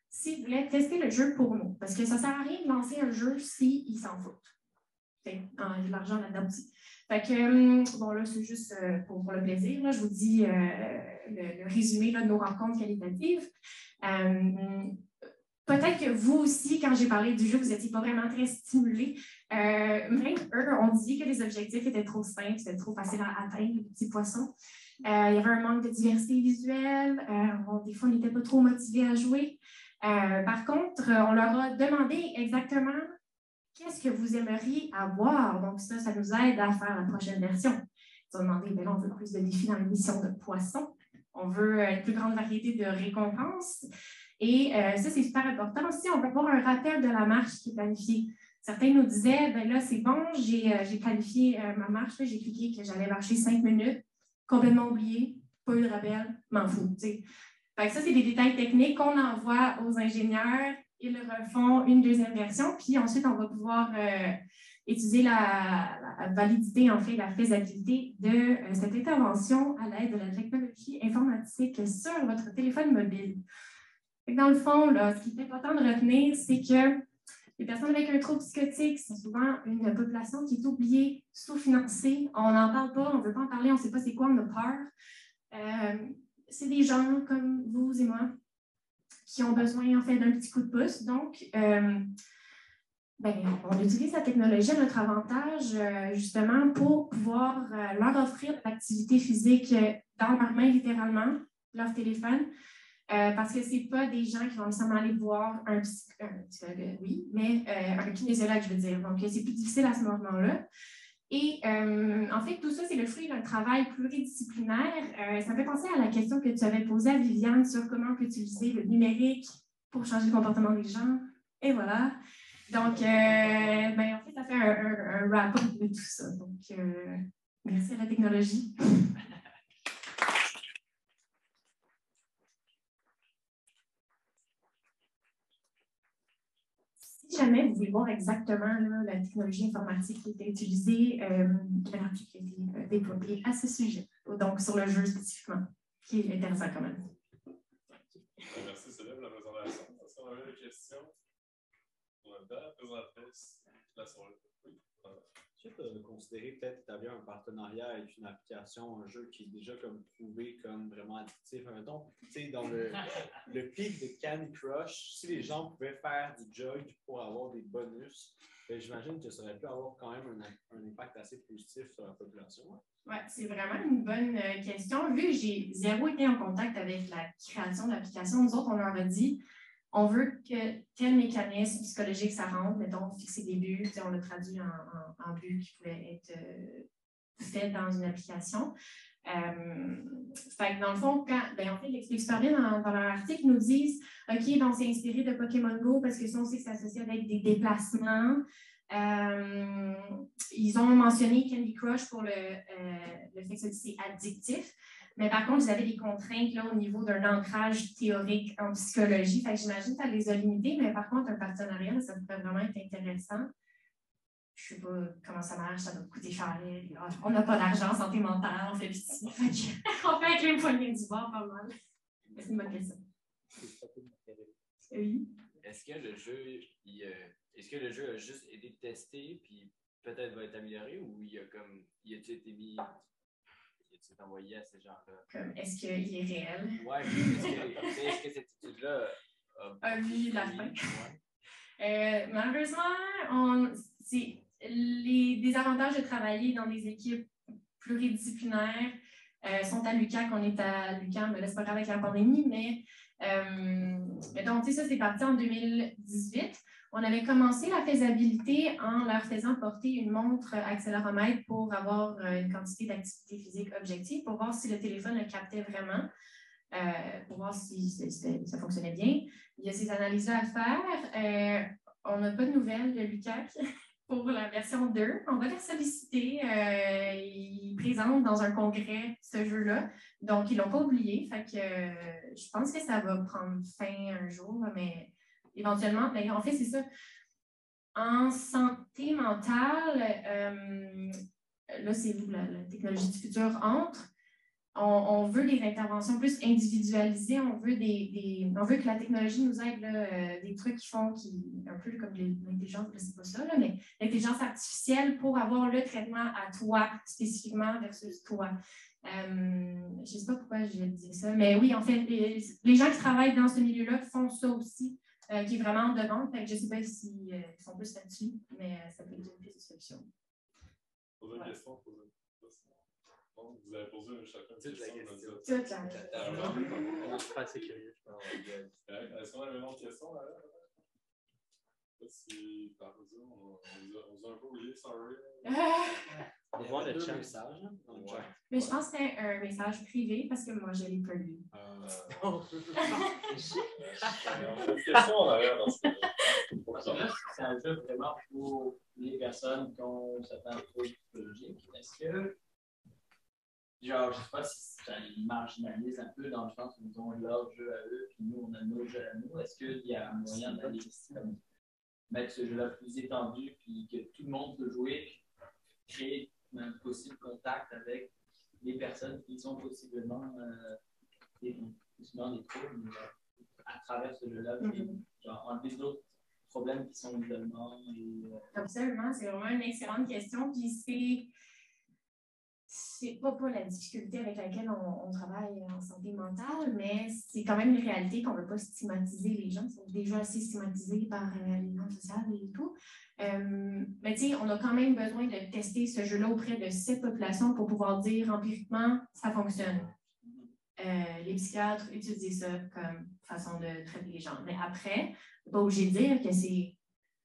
s'ils voulaient tester le jeu pour nous. Parce que ça ne sert à rien de lancer un jeu s'ils s'en foutent. Il y a de l'argent là-dedans aussi. Fait que, bon, là, c'est juste pour le plaisir. Là, je vous dis le résumé là, de nos rencontres qualitatives. Peut-être que vous aussi, quand j'ai parlé du jeu, vous n'étiez pas vraiment très stimulés. Même eux ont dit que les objectifs étaient trop simples, c'était trop facile à atteindre, les petits poissons. Il y avait un manque de diversité visuelle. Des fois, on n'était pas trop motivés à jouer. Par contre, on leur a demandé exactement qu'est-ce que vous aimeriez avoir. Donc, ça nous aide à faire la prochaine version. Ils ont demandé, bien là, on veut plus de défis dans l'émission de poissons. On veut une plus grande variété de récompenses. Et ça, c'est super important. Aussi, on peut avoir un rappel de la marche qui est planifiée. Certains nous disaient, bien là, c'est bon, j'ai planifié ma marche, j'ai cliqué que j'allais marcher 5 minutes, complètement oublié, pas eu de rappel, m'en fous. T'sais. Fait que ça, c'est des détails techniques qu'on envoie aux ingénieurs. Ils refont une deuxième version, puis ensuite, on va pouvoir étudier la validité, en fait, la faisabilité de cette intervention à l'aide de la technologie informatique sur votre téléphone mobile. Dans le fond, là, ce qui est important de retenir, c'est qu'il Les personnes avec un trouble psychotique sont souvent une population qui est oubliée, sous-financée. On n'en parle pas, on ne veut pas en parler, on ne sait pas c'est quoi, on a peur. C'est des gens comme vous et moi qui ont besoin en fait d'un petit coup de pouce. Donc, on utilise la technologie à notre avantage justement pour pouvoir leur offrir de l'activité physique dans leurs mains, littéralement, leur téléphone. Parce que ce n'est pas des gens qui vont nécessairement aller voir un psychologue, oui, mais un kinésiologue, je veux dire. Donc, c'est plus difficile à ce moment-là. Et en fait, tout ça, c'est le fruit d'un travail pluridisciplinaire. Ça me fait penser à la question que tu avais posée à Viviane sur comment on peut utiliser le numérique pour changer le comportement des gens. Et voilà. Donc, en fait, ça fait un wrap-up de tout ça. Donc, merci à la technologie. Si jamais vous voulez voir exactement là, la technologie informatique qui a été utilisée, il y a un article qui a été développé à ce sujet, donc sur le jeu spécifiquement, qui est intéressant quand même. Merci Célèbre pour la présentation. Est-ce qu'on avait des questions pour la présentatrice? Tu peux considérer peut-être établir un partenariat avec une application, un jeu qui est déjà comme prouvé comme vraiment addictif. Mettons, tu sais, dans le pic de Candy Crush, si les gens pouvaient faire du jog pour avoir des bonus, j'imagine que ça aurait pu avoir quand même un impact assez positif sur la population. Oui, c'est vraiment une bonne question. Vu que j'ai zéro été en contact avec la création de l'application, nous autres, on leur a dit on veut que tel mécanisme psychologique, ça rentre, mettons, fixer des buts, on l'a traduit en buts qui pouvaient être faits dans une application. Fait que dans le fond, en fait, l'explique super bien dans leur article, ils nous disent OK, donc c'est inspiré de Pokémon Go parce que ça, on sait que c'est associé avec des déplacements. Ils ont mentionné Candy Crush pour le fait que c'est addictif. Mais par contre, ils avaient des contraintes là, au niveau d'un ancrage théorique en psychologie. Fait que j'imagine que ça les a limités, mais par contre, un partenariat, ça pourrait vraiment être intéressant. Je ne sais pas comment ça marche, ça doit coûter cher. On n'a pas d'argent, santé mentale, on fait pitié. On fait avec les poignets du bord, pas mal. C'est une bonne question. Oui. Est-ce que le jeu a juste été testé puis peut-être va être amélioré ou il a été mis, il a envoyé à ces gens-là? Est-ce qu'il est réel? Oui, est-ce que cette étude-là a vu la fin? Ouais. Malheureusement, c'est les désavantages de travailler dans des équipes pluridisciplinaires sont à l'UQAC. On est à l'UQAM, mais là, c'est pas grave avec la pandémie, mais donc, ça, c'est parti en 2018. On avait commencé la faisabilité en leur faisant porter une montre accéléromètre pour avoir une quantité d'activité physique objective, pour voir si le téléphone le captait vraiment, pour voir si ça fonctionnait bien. Il y a ces analyses-là à faire. On n'a pas de nouvelles de l'UQAC pour la version 2. On va les solliciter. Ils présentent dans un congrès ce jeu-là. Donc, ils ne l'ont pas oublié. Fait que je pense que ça va prendre fin un jour, mais éventuellement, en fait, c'est ça. En santé mentale, là, c'est où la technologie du futur entre. On veut des interventions plus individualisées, on veut que la technologie nous aide, là, des trucs qui font, un peu comme l'intelligence, c'est pas ça, là, mais l'intelligence artificielle pour avoir le traitement à toi spécifiquement versus toi. Je ne sais pas pourquoi je disais ça, mais oui, en fait, les gens qui travaillent dans ce milieu-là font ça aussi, qui est vraiment en demande. Fait que je ne sais pas s'ils sont plus là-dessus, mais ça peut être une piste de solution. Poser une question, vous avez posé chacun toute la question. Toute la question. On est pas assez curieux, je pense. Est-ce qu'on a une autre question là? Je ne sais pas si par exemple, on vous a un peu oublié, sorry. On va voir le chat message. Mais je pense que c'est un message privé parce que moi, je ne l'ai pas lu. On a une question en arrière dans ce cas. Parce que là, c'est un jeu vraiment pour les personnes qui ont certains troubles psychologiques. Est-ce que, genre, je ne sais pas si ça les marginalise un peu dans le sens où ils ont leur jeu à eux, puis nous, on a nos jeux à nous. Est-ce qu'il y a un moyen d'aller mettre ce jeu-là plus étendu, puis que tout le monde peut jouer, puis créer un possible contact avec les personnes qui sont possiblement des troubles à travers ce jeu-là, puis genre enlever d'autres problèmes qui sont l'isolement? Absolument, c'est vraiment une excellente question. Puis c'est pas la difficulté avec laquelle on travaille en santé mentale, mais c'est quand même une réalité qu'on ne veut pas stigmatiser les gens. Ils sont déjà assez stigmatisés par les normes sociales et tout. Mais tu sais, on a quand même besoin de tester ce jeu-là auprès de cette population pour pouvoir dire empiriquement, ça fonctionne. Les psychiatres utilisent ça comme façon de traiter les gens. Mais après, on n'est pas obligé de dire que c'est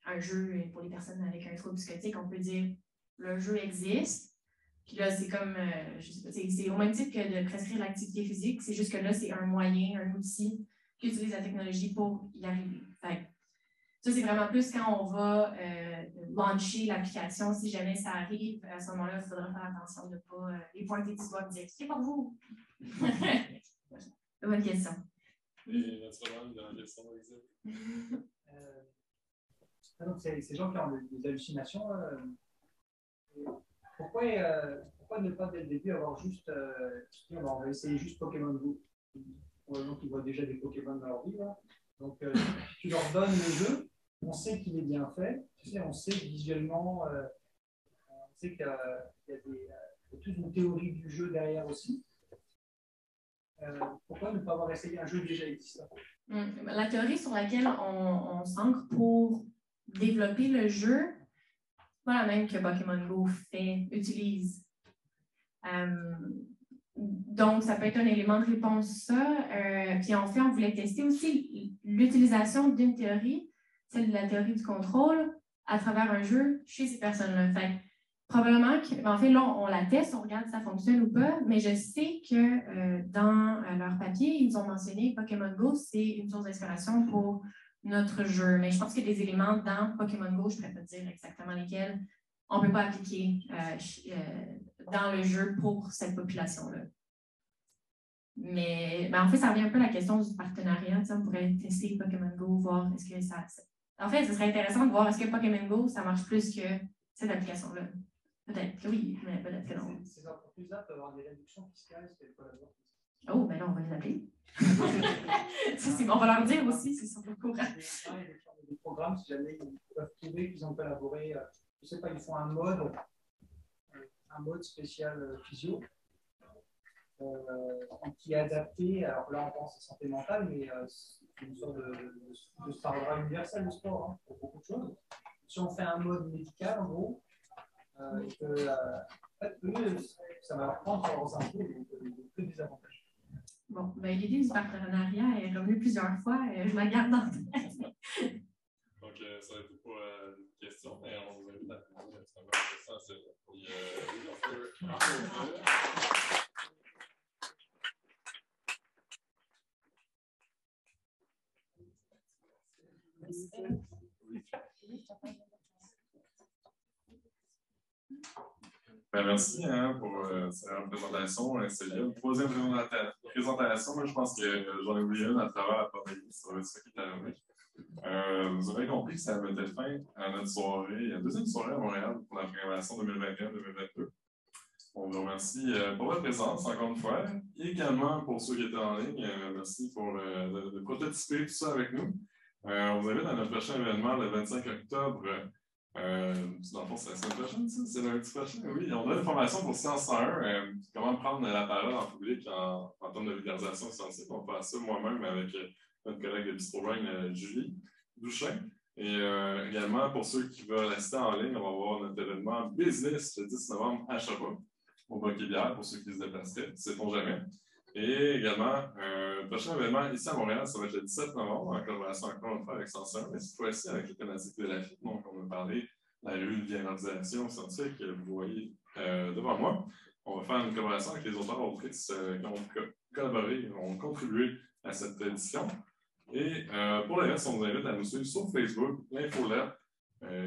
un jeu pour les personnes avec un trouble psychotique. On peut dire, le jeu existe. Puis là, c'est comme, je sais pas, c'est au même titre que de prescrire l'activité physique, c'est juste que là, c'est un moyen, un outil qui utilise la technologie pour y arriver. Fait, ça, c'est vraiment plus quand on va lancer l'application, si jamais ça arrive, à ce moment-là, il faudra faire attention de ne pas les pointer du doigt et dire « c'est pour vous ». Bonne question. Et naturellement, dans la question d'exemple. Donc, ces gens qui ont des hallucinations, pourquoi ne pas dès le début avoir juste on va essayer juste Pokémon Go pour les gens qui voient déjà des Pokémon dans leur vie là. Donc tu leur donnes le jeu, on sait qu'il est bien fait, tu sais, on sait visuellement, on sait qu'il y a toute une théorie du jeu derrière aussi. Pourquoi ne pas avoir essayé un jeu déjà existant? La théorie sur laquelle on s'ancre pour développer le jeu, pas la même que Pokémon Go utilise. Donc, ça peut être un élément de réponse, ça. Puis en fait, on voulait tester aussi l'utilisation d'une théorie, celle de la théorie du contrôle, à travers un jeu chez ces personnes-là. Fait probablement que, en fait, là, on la teste, on regarde si ça fonctionne ou pas, mais je sais que dans leur papier, ils nous ont mentionné Pokémon Go, c'est une source d'inspiration pour notre jeu. Mais je pense qu'il y a des éléments dans Pokémon Go, je ne pourrais pas dire exactement lesquels, on ne peut pas appliquer dans le jeu pour cette population-là. Mais en fait, ça revient un peu à la question du partenariat. On pourrait tester Pokémon Go, voir est-ce que ça... En fait, ce serait intéressant de voir est-ce que Pokémon Go, ça marche plus que cette application-là. Peut-être que oui, mais peut-être que non. Ces entreprises-là peuvent avoir des réductions fiscales si elles collaborent. Oh, ben là, on va les appeler. On va leur dire aussi s'ils sont au courant. Il y a des programmes, si jamais ils peuvent prouver qu'ils ont collaboré, je ne sais pas, ils font un mode spécial physio qui est adapté, alors là on pense à santé mentale, mais c'est une sorte de standard universel du sport hein, pour beaucoup de choses. Si on fait un mode médical, en gros, et que en fait, eux, ça va leur prendre sur leurs impôts, donc que des avantages. Bon, ben, l'idée du partenariat est revenue plusieurs fois, je la garde en tête. Donc, ça va être pas une question, mais on vous invite à poser la question à celle-là. Oui, on peut. Merci pour cette présentation. C'est bien. Troisième présentation, moi, je pense que j'en ai oublié une à travers la pandémie. Ça va être ça qui est arrivé. Vous aurez compris que ça mettait fin à notre soirée, la deuxième soirée à Montréal pour la programmation 2021-2022. On vous remercie pour votre présence, encore une fois, et également pour ceux qui étaient en ligne. Merci de prototyper tout ça avec nous. On vous invite à notre prochain événement le 25 octobre. Dans le fond, c'est la semaine prochaine, ça? C'est lundi prochain? Oui, on a une formation pour Science 101, comment prendre la parole en public en termes de vulgarisation scientifique. On fait ça moi-même avec notre collègue de BistroBrain, Julie Douchin. Et également, pour ceux qui veulent rester en ligne, on va avoir notre événement Business le 10 novembre à Sherbrooke, au Bois-Québière, pour ceux qui se déplaceraient, sait-on jamais. Et également, le prochain événement ici à Montréal, ça va être le 17 novembre, en collaboration encore une fois avec Science 101, mais cette fois-ci avec la thématique de la FIT. Donc, on va parler de la revue de vulgarisation scientifique que vous voyez devant moi. On va faire une collaboration avec les auteurs et autrices qui ont collaboré, ont contribué à cette édition. Et pour le reste, on vous invite à nous suivre sur Facebook, l'infolette.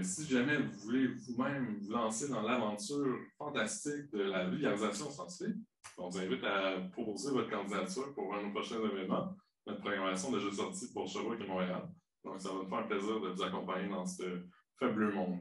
Si jamais vous voulez vous-même vous lancer dans l'aventure fantastique de la vulgarisation scientifique, on vous invite à proposer votre candidature pour un de nos prochains événements. Notre programmation est déjà sortie pour Sherbrooke et Montréal. Donc, ça va nous faire plaisir de vous accompagner dans ce fabuleux monde.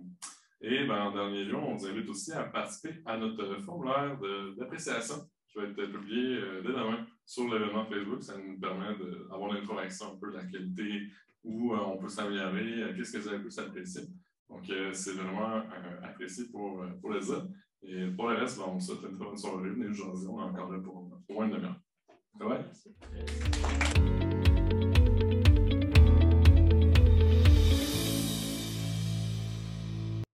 Et en dernier lieu, on vous invite aussi à participer à notre formulaire d'appréciation qui va être publié dès demain sur l'événement Facebook. Ça nous permet d'avoir une interaction un peu de la qualité où on peut s'améliorer, qu'est-ce que vous avez plus apprécié. Donc, c'est vraiment apprécié pour le dire. Et pour le reste, on vous souhaite une très bonne soirée. Venez nous jaser, on est encore là pour au moins une demi-heure.